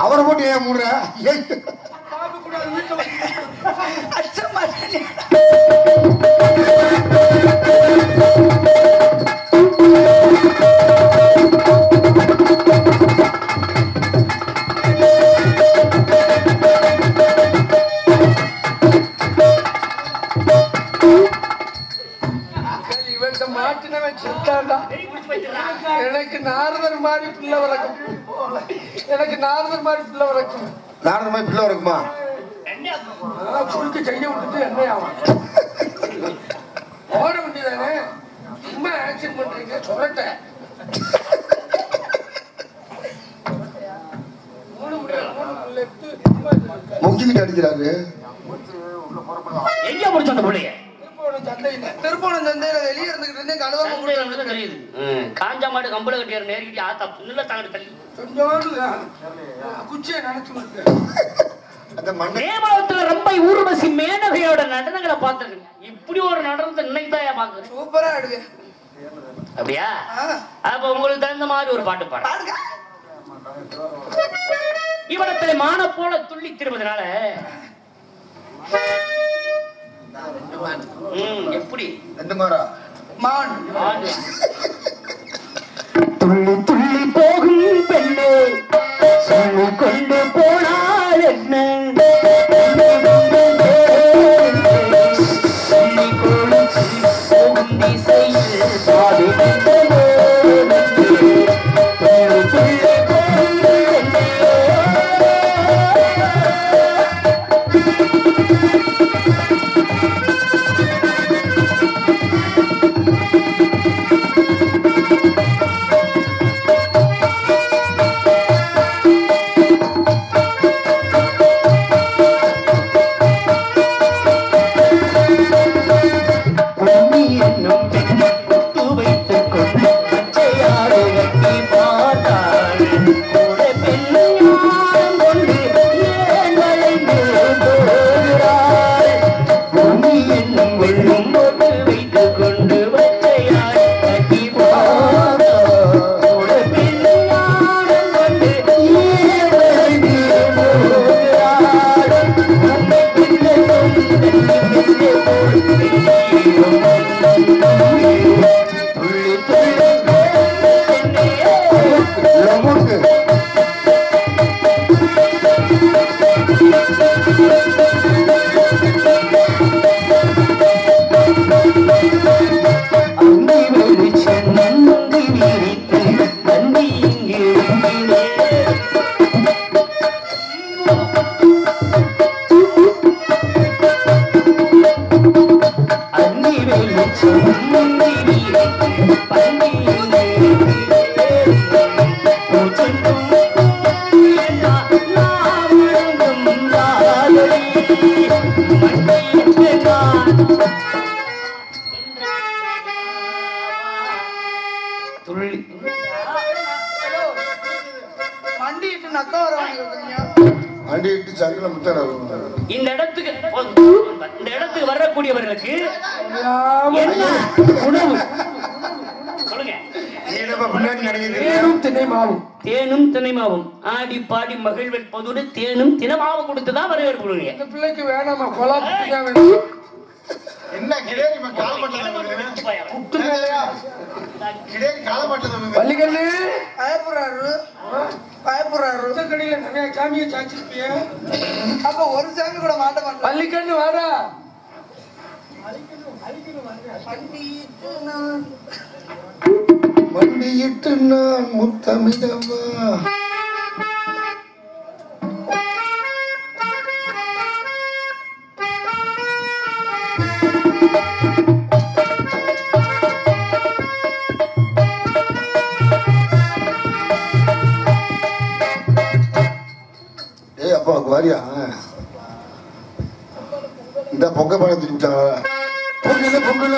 அவரை போட்டு ஏன் மூடுற? எனக்கு நாரதர் மாதிரி பிள்ளை வளர்க்கும். நாரதர் மாதிரி பிள்ளை வளர்க்குமா? சுருக்கு செய்ய விட்டுட்டு என்ன ஆகும்? ஓட வேண்டியதானே? சும்மா ஆக்சன் பண்றீங்க சொல்லட்ட. முக்கிட்டு அடிக்கிறாரு. எங்க முடிச்ச அந்த பிள்ளைய? திருப்போணம் சந்தையில வெளியே இருந்துகிட்டு இருந்தேன். கழுவாம தெரியுது. காஞ்சா மாடு கம்பளை கட்டியாரு நேரிட்டு ஆத்தா புண்ணுல தாங்க தள்ளி குச்சியை நினைச்சு நேபாளத்துல ரொம்ப ஊர்வசி மேனகையோட நடனங்களை பார்த்திருக்கேன். இப்படி ஒரு நடனத்தை நினைத்தாயா பாக்குறேன். சூப்பரா ஆடுங்க. அப்படியா? அப்ப உங்களுக்கு தகுந்த மாதிரி ஒரு பாட்டு பாடுங்க. இவனத்துல மான போல துள்ளி திரும்புறதுனால எப்படி மான் துள்ளி துள்ளி போகும் பெண்ணே சொல்லி கொண்டு போனாள் என்ன சொல்லி போகும் திசையில் பாடு இந்த இடத்துக்கு வரக்கூடியவர்களுக்கு என்ன உணவு சொல்லுங்க. தேனும் தினைமாவும் ஆடி பாடி மகிழ்வன் பொதுடு தேனும் தினமாவும் கொடுத்துதான் வரவேற்பு. இந்த பிள்ளைக்கு வேணாமா கொலா என்ன கிடேரி வள்ளிக்கண்ணு பயப்படுறாரு பயப்படுறாரு கடையில நிறைய சாமியை சாச்சிருப்பிய அப்ப ஒரு சாமி கூட மாட்ட மாட்டேன் வள்ளிக்கண்ணு வாடா வண்டியிட்டு நான் முத்தமிடவா அப்பாவுக்கு வாரியா இந்த பொங்க பழம் திரும்பிச்சாங்க பொங்கல்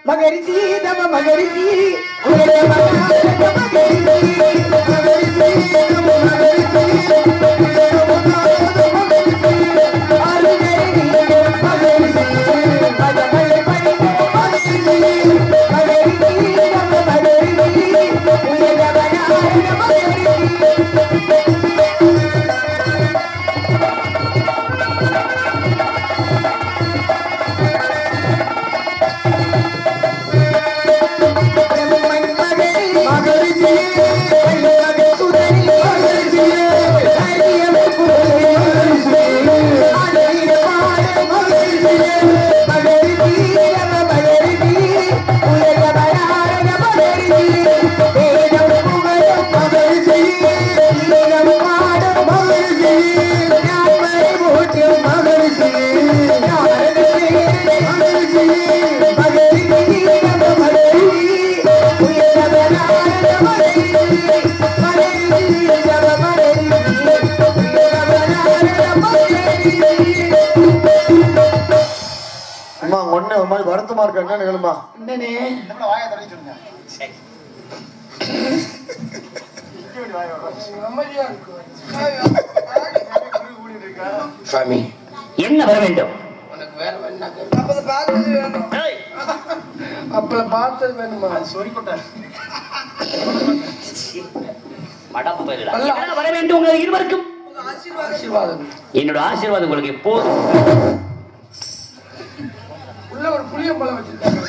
மகரிஷி தம மகரிஷி மகரிஷி சுவாமி என்ன வர வேண்டும்? உனக்கு வேற என்ன அப்ப பார்த்தது வேணும். ஏய், அப்பல பார்த்தது வேணுமா? மடம் போயிடலாம். என்ன வர வேண்டும் உங்கள் இருவருக்கும்? ஆசீர்வாதம். என்னோட ஆசீர்வாதம் உங்களுக்கு எப்போதும். உள்ள ஒரு புளியம்பழம் வச்சிருக்காங்க.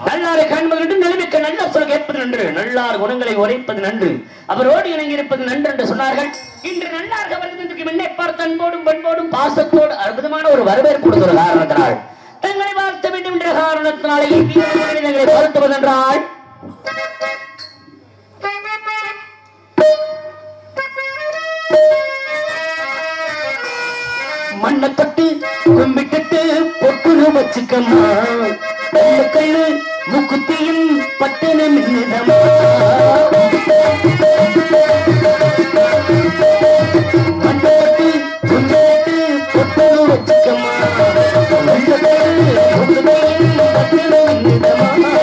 நல்லாரை காண்பது நன்று, நிலைமிக்க நல்ல சொல் கேட்பது நன்று, நல்லார் குணங்களை உரைப்பது நன்று, அவரோடு இணங்கி இருப்பது நன்று என்று சொன்னார்கள். இன்று நல்லார்கள் வருவதற்கு முன்னே பார்த்த அன்போடும் பண்போடும் பாசத்தோடு அற்புதமான ஒரு வரவேற்பு கொடுத்த ஒரு காரணத்தினால் தங்களை வாழ்த்த வேண்டும் என்ற காரணத்தினாலே தங்களை வாழ்த்துவதென்றால் மண்ணை தொட்டு கும்பிட்டு பொட்டு வச்சுக்கம்மா, கண்ணு முக்குத்தியும் பட்டன மின்னதம்மா, மண்ணை தொட்டு கும்பிட்டு பொட்டு வச்சுக்கம்மா, முக்குத்தியும் பட்டன மின்னதம்மா,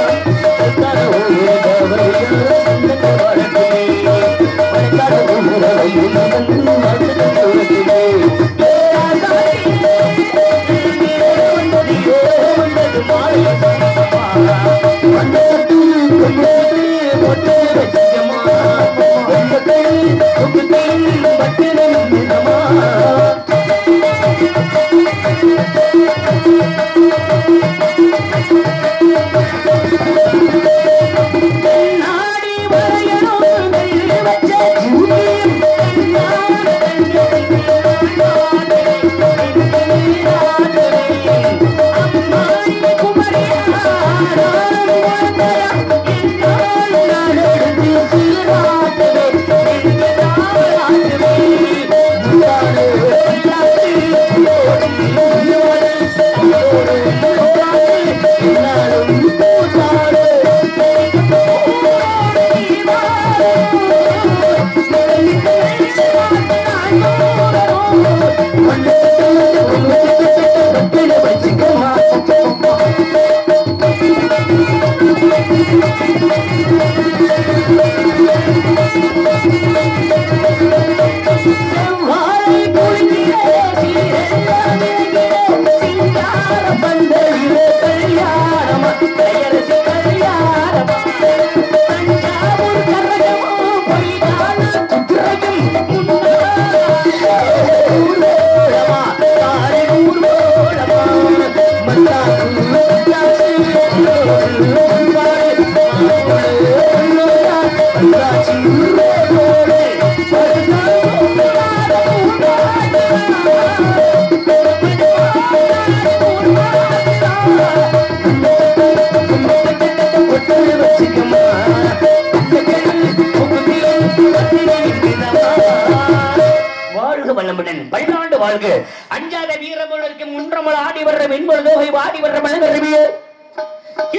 பல்லாண்டு வாழ்க. அஞ்சாத வீரமுழக்கும் முன்றமல் ஆடி வர்ற வெண்பொழுதோகை வாடி வர்ற மலர்வியே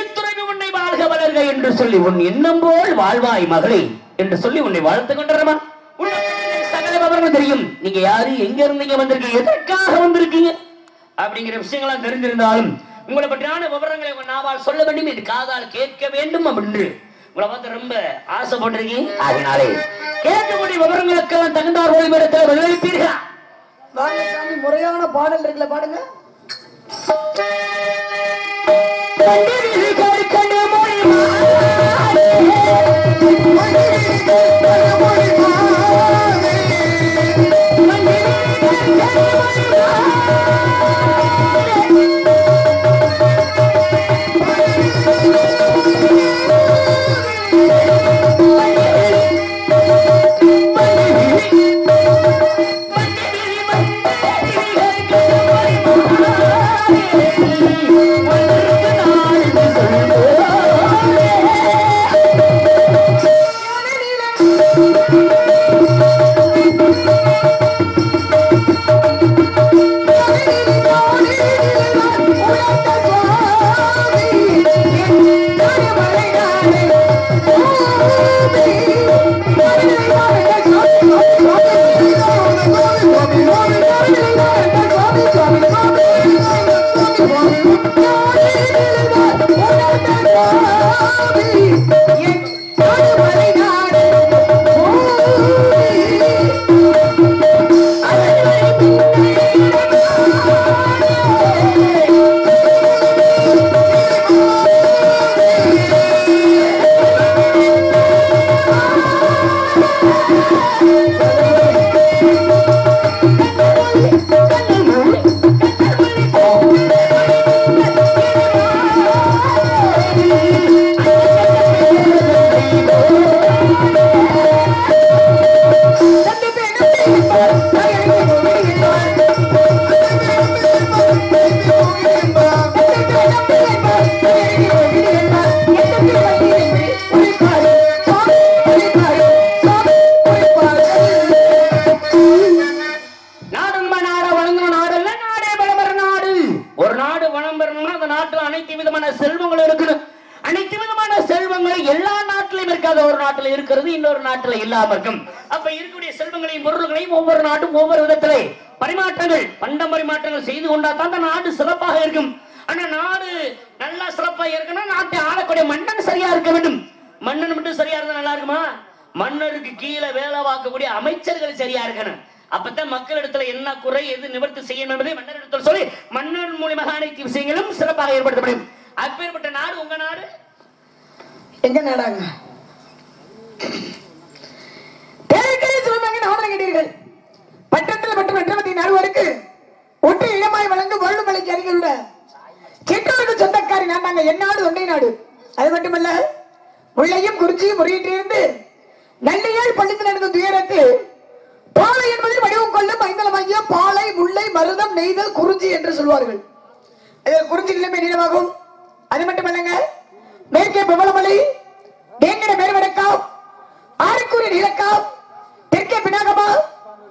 இத்துறைவி உன்னை வாழ்க வளர்க என்று சொல்லி உன் எண்ணம் போல் வாழ்வாய் மகளே என்று சொல்லி உன்னை வாழ்த்து கொண்டிருமா. சகல விவரம் தெரியும். நீங்க யாரு, எங்க இருந்தீங்க வந்திருக்கீங்க, எதற்காக வந்திருக்கீங்க அப்படிங்கிற விஷயங்கள்லாம் தெரிஞ்சிருந்தாலும் உங்களை பற்றியான விவரங்களை உங்க நாவால் சொல்ல வேண்டும், என் காதால் கேட்க வேண்டும் அப்படின்னு உங்களை பார்த்து ரொம்ப ஆசைப்பட்டிருக்கீங்க. அதனாலே கேட்கக்கூடிய விவரங்களுக்கெல்லாம் தகுந்தார் ஒளிபரத்தில் விளைவிப்பீர்களா? வாங்க சாமி, முறையான பாடல் இருக்குல்ல, பாடுங்க. அந்த நாட்டில் அனைத்து விதமான செல்வங்களும் இருக்கணும். அனைத்து விதமான செல்வங்களும் எல்லா நாட்டிலும் இருக்காத ஒரு நாட்டில் இருக்கிறது, இன்னொரு நாட்டில் இல்லாம இருக்கும். அப்ப இருக்கக்கூடிய செல்வங்களையும் பொருள்களையும் ஒவ்வொரு நாடும் ஒவ்வொரு விதத்திலே பரிமாற்றங்கள் பண்டம் பரிமாற்றங்கள் செய்து கொண்டாதான் அந்த நாடு சிறப்பாக இருக்கும். ஆனா நாடு நல்லா சிறப்பாக இருக்கணும், நாட்டை ஆளக்கூடிய மன்னன் சரியா இருக்க வேண்டும். மன்னன் மட்டும் சரியா இருந்தா நல்லா இருக்குமா? மன்னருக்கு கீழே வேலை பார்க்கக்கூடிய அமைச்சர்கள் சரியா இருக்கணும். அப்பதான் மக்களிடத்துல என்ன குறை எது நிவர்த்தி செய்யணும் என்பதை மன்னர் சொல்லி மன்னர் மூலியமாக அனைத்து விஷயங்களும் சிறப்பாக ஏற்படுத்த முடியும். அப்பேற்பட்ட நாடு உங்க நாடு எங்க நாடாங்க? கேட்டீர்கள் பட்டத்தில் மற்றும் வெற்றமதி நாடுவருக்கு ஒற்றை இடமாய் வழங்கும் வருடுமலைக்கு அருகிலுள்ள சிற்றூருக்கு சொந்தக்காரி நாட்டாங்க. என் நாடு ஒன்றை நாடு. அது மட்டுமல்ல, முள்ளையும் குறிச்சியும் முறையிட்டிருந்து நல்லையால் பள்ளித்தில் நடக்கும் துயரத்து பாலை என்பதில் வடிவம் கொள்ளும் ஐந்தளமாகிய பாலை முல்லை மருதம் நெய்தல் குறிஞ்சி என்று சொல்வார்கள். குறிஞ்சி நிலைமை நீளமாகும். அது மட்டுமல்லங்க, மேற்கே பவளமலை, தேங்கிட மேல்வடக்காம், ஆறுக்கூறிய நீலக்காம், தெற்கே பினாகமா,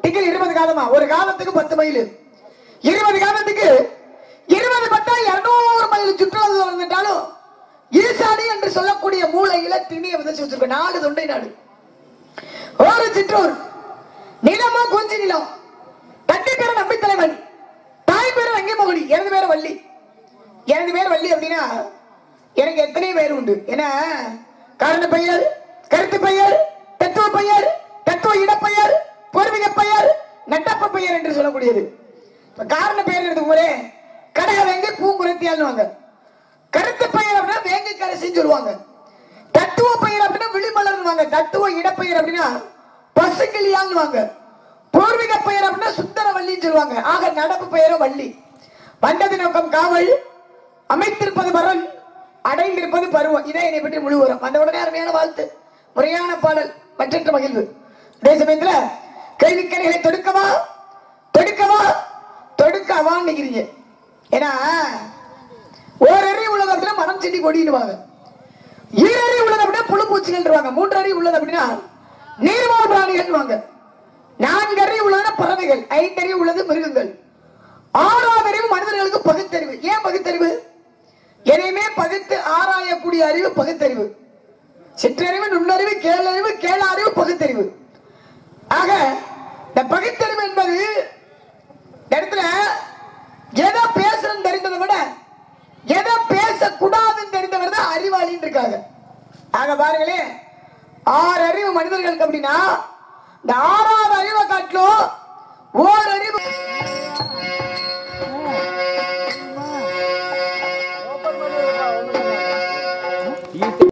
திங்கள் 20 காலமா. ஒரு காலத்துக்கு 10 மைல், 20 காலத்துக்கு 20 பட்டா 200 மைல் சுற்றுலா வந்துட்டாலும் ஈசானி என்று சொல்லக்கூடிய மூளையில திணியை விதைச்சு வச்சிருக்க நாடு தொண்டை நாடு. ஒரு சிற்றூர் நிலமோ கொஞ்சி நிலம். தந்தை பேர நம்பி தலைவன், தாய் பேர அங்கே மொழி. 2 பேர் வள்ளி. 2 பேர் வள்ளி அப்படின்னா எனக்கு எத்தனை பேர் உண்டு? ஏன்னா காரண பெயர், கருத்து பெயர், தத்துவ பெயர், தத்துவ இடப்பெயர், பூர்வீக பெயர், நட்டப்ப பெயர் என்று சொல்லக்கூடியது. காரண பெயர் எடுத்துக்கோங்களே, கடக வேங்கை பூங்குரத்தியால்னுவாங்க. கருத்து பெயர் அப்படின்னா வேங்கை கரசின்னு சொல்லுவாங்க. தத்துவ பெயர் அப்படின்னா விழிமலர்னுவாங்க. தத்துவ இடப்பெயர் அப்படின்னா பசுங்கிளியால்னுவாங்க. பூர்வீக பெயர் அப்படின்னா சுந்தரவல்லின்னு சொல்லுவாங்க. ஆக நடப்பு பெயரோ வள்ளி. வந்தது நோக்கம் காவல், அமைத்திருப்பது மரண், அடைந்திருப்பது பருவம். இதை என்னை பற்றி முழு வரும். அந்த உடனே அருமையான வாழ்த்து, முறையான பாடல், மற்றற்ற மகிழ்வு. அதே சமயத்தில் கேள்விக்கரைகளை தொடுக்கவா தொடுக்கவா தொடுக்கவான்னு நினைக்கிறீங்க. ஏன்னா ஓரறி உள்ளது அப்படின்னா மனம் செடி கொடிடுவாங்க, ஈரறி உள்ளது அப்படின்னா புழு பூச்சிகள், 3 அறி உள்ளது அப்படின்னா நீர்வாழ் பிராணிகள், 4 அறி உள்ளதுன்னா பறவைகள், 5 அறி உள்ளது மிருகங்கள், 6வது அறிவு மனிதர்களுக்கு பகுத்தறிவு. ஏன் பகுத்தறிவு? எதையுமே பகுத்து ஆராயக்கூடிய அறிவு பகுத்தறிவு. சிற்றறிவு, நுண்ணறிவு, கேளறிவு, கேளாறிவு, பகுத்தறிவு. ஆக இந்த பகுத்தறிவு என்பது இடத்துல எதை பேசுறன்னு தெரிந்ததை விட எதை பேசக்கூடாதுன்னு தெரிந்தவர் தான் அறிவாளின்னு இருக்காங்க. ஆக பாருங்களே, 6 அறிவு மனிதர்களுக்கு அப்படின்னா இந்த 6வது அறிவை காட்டிலும் ஓரறிவு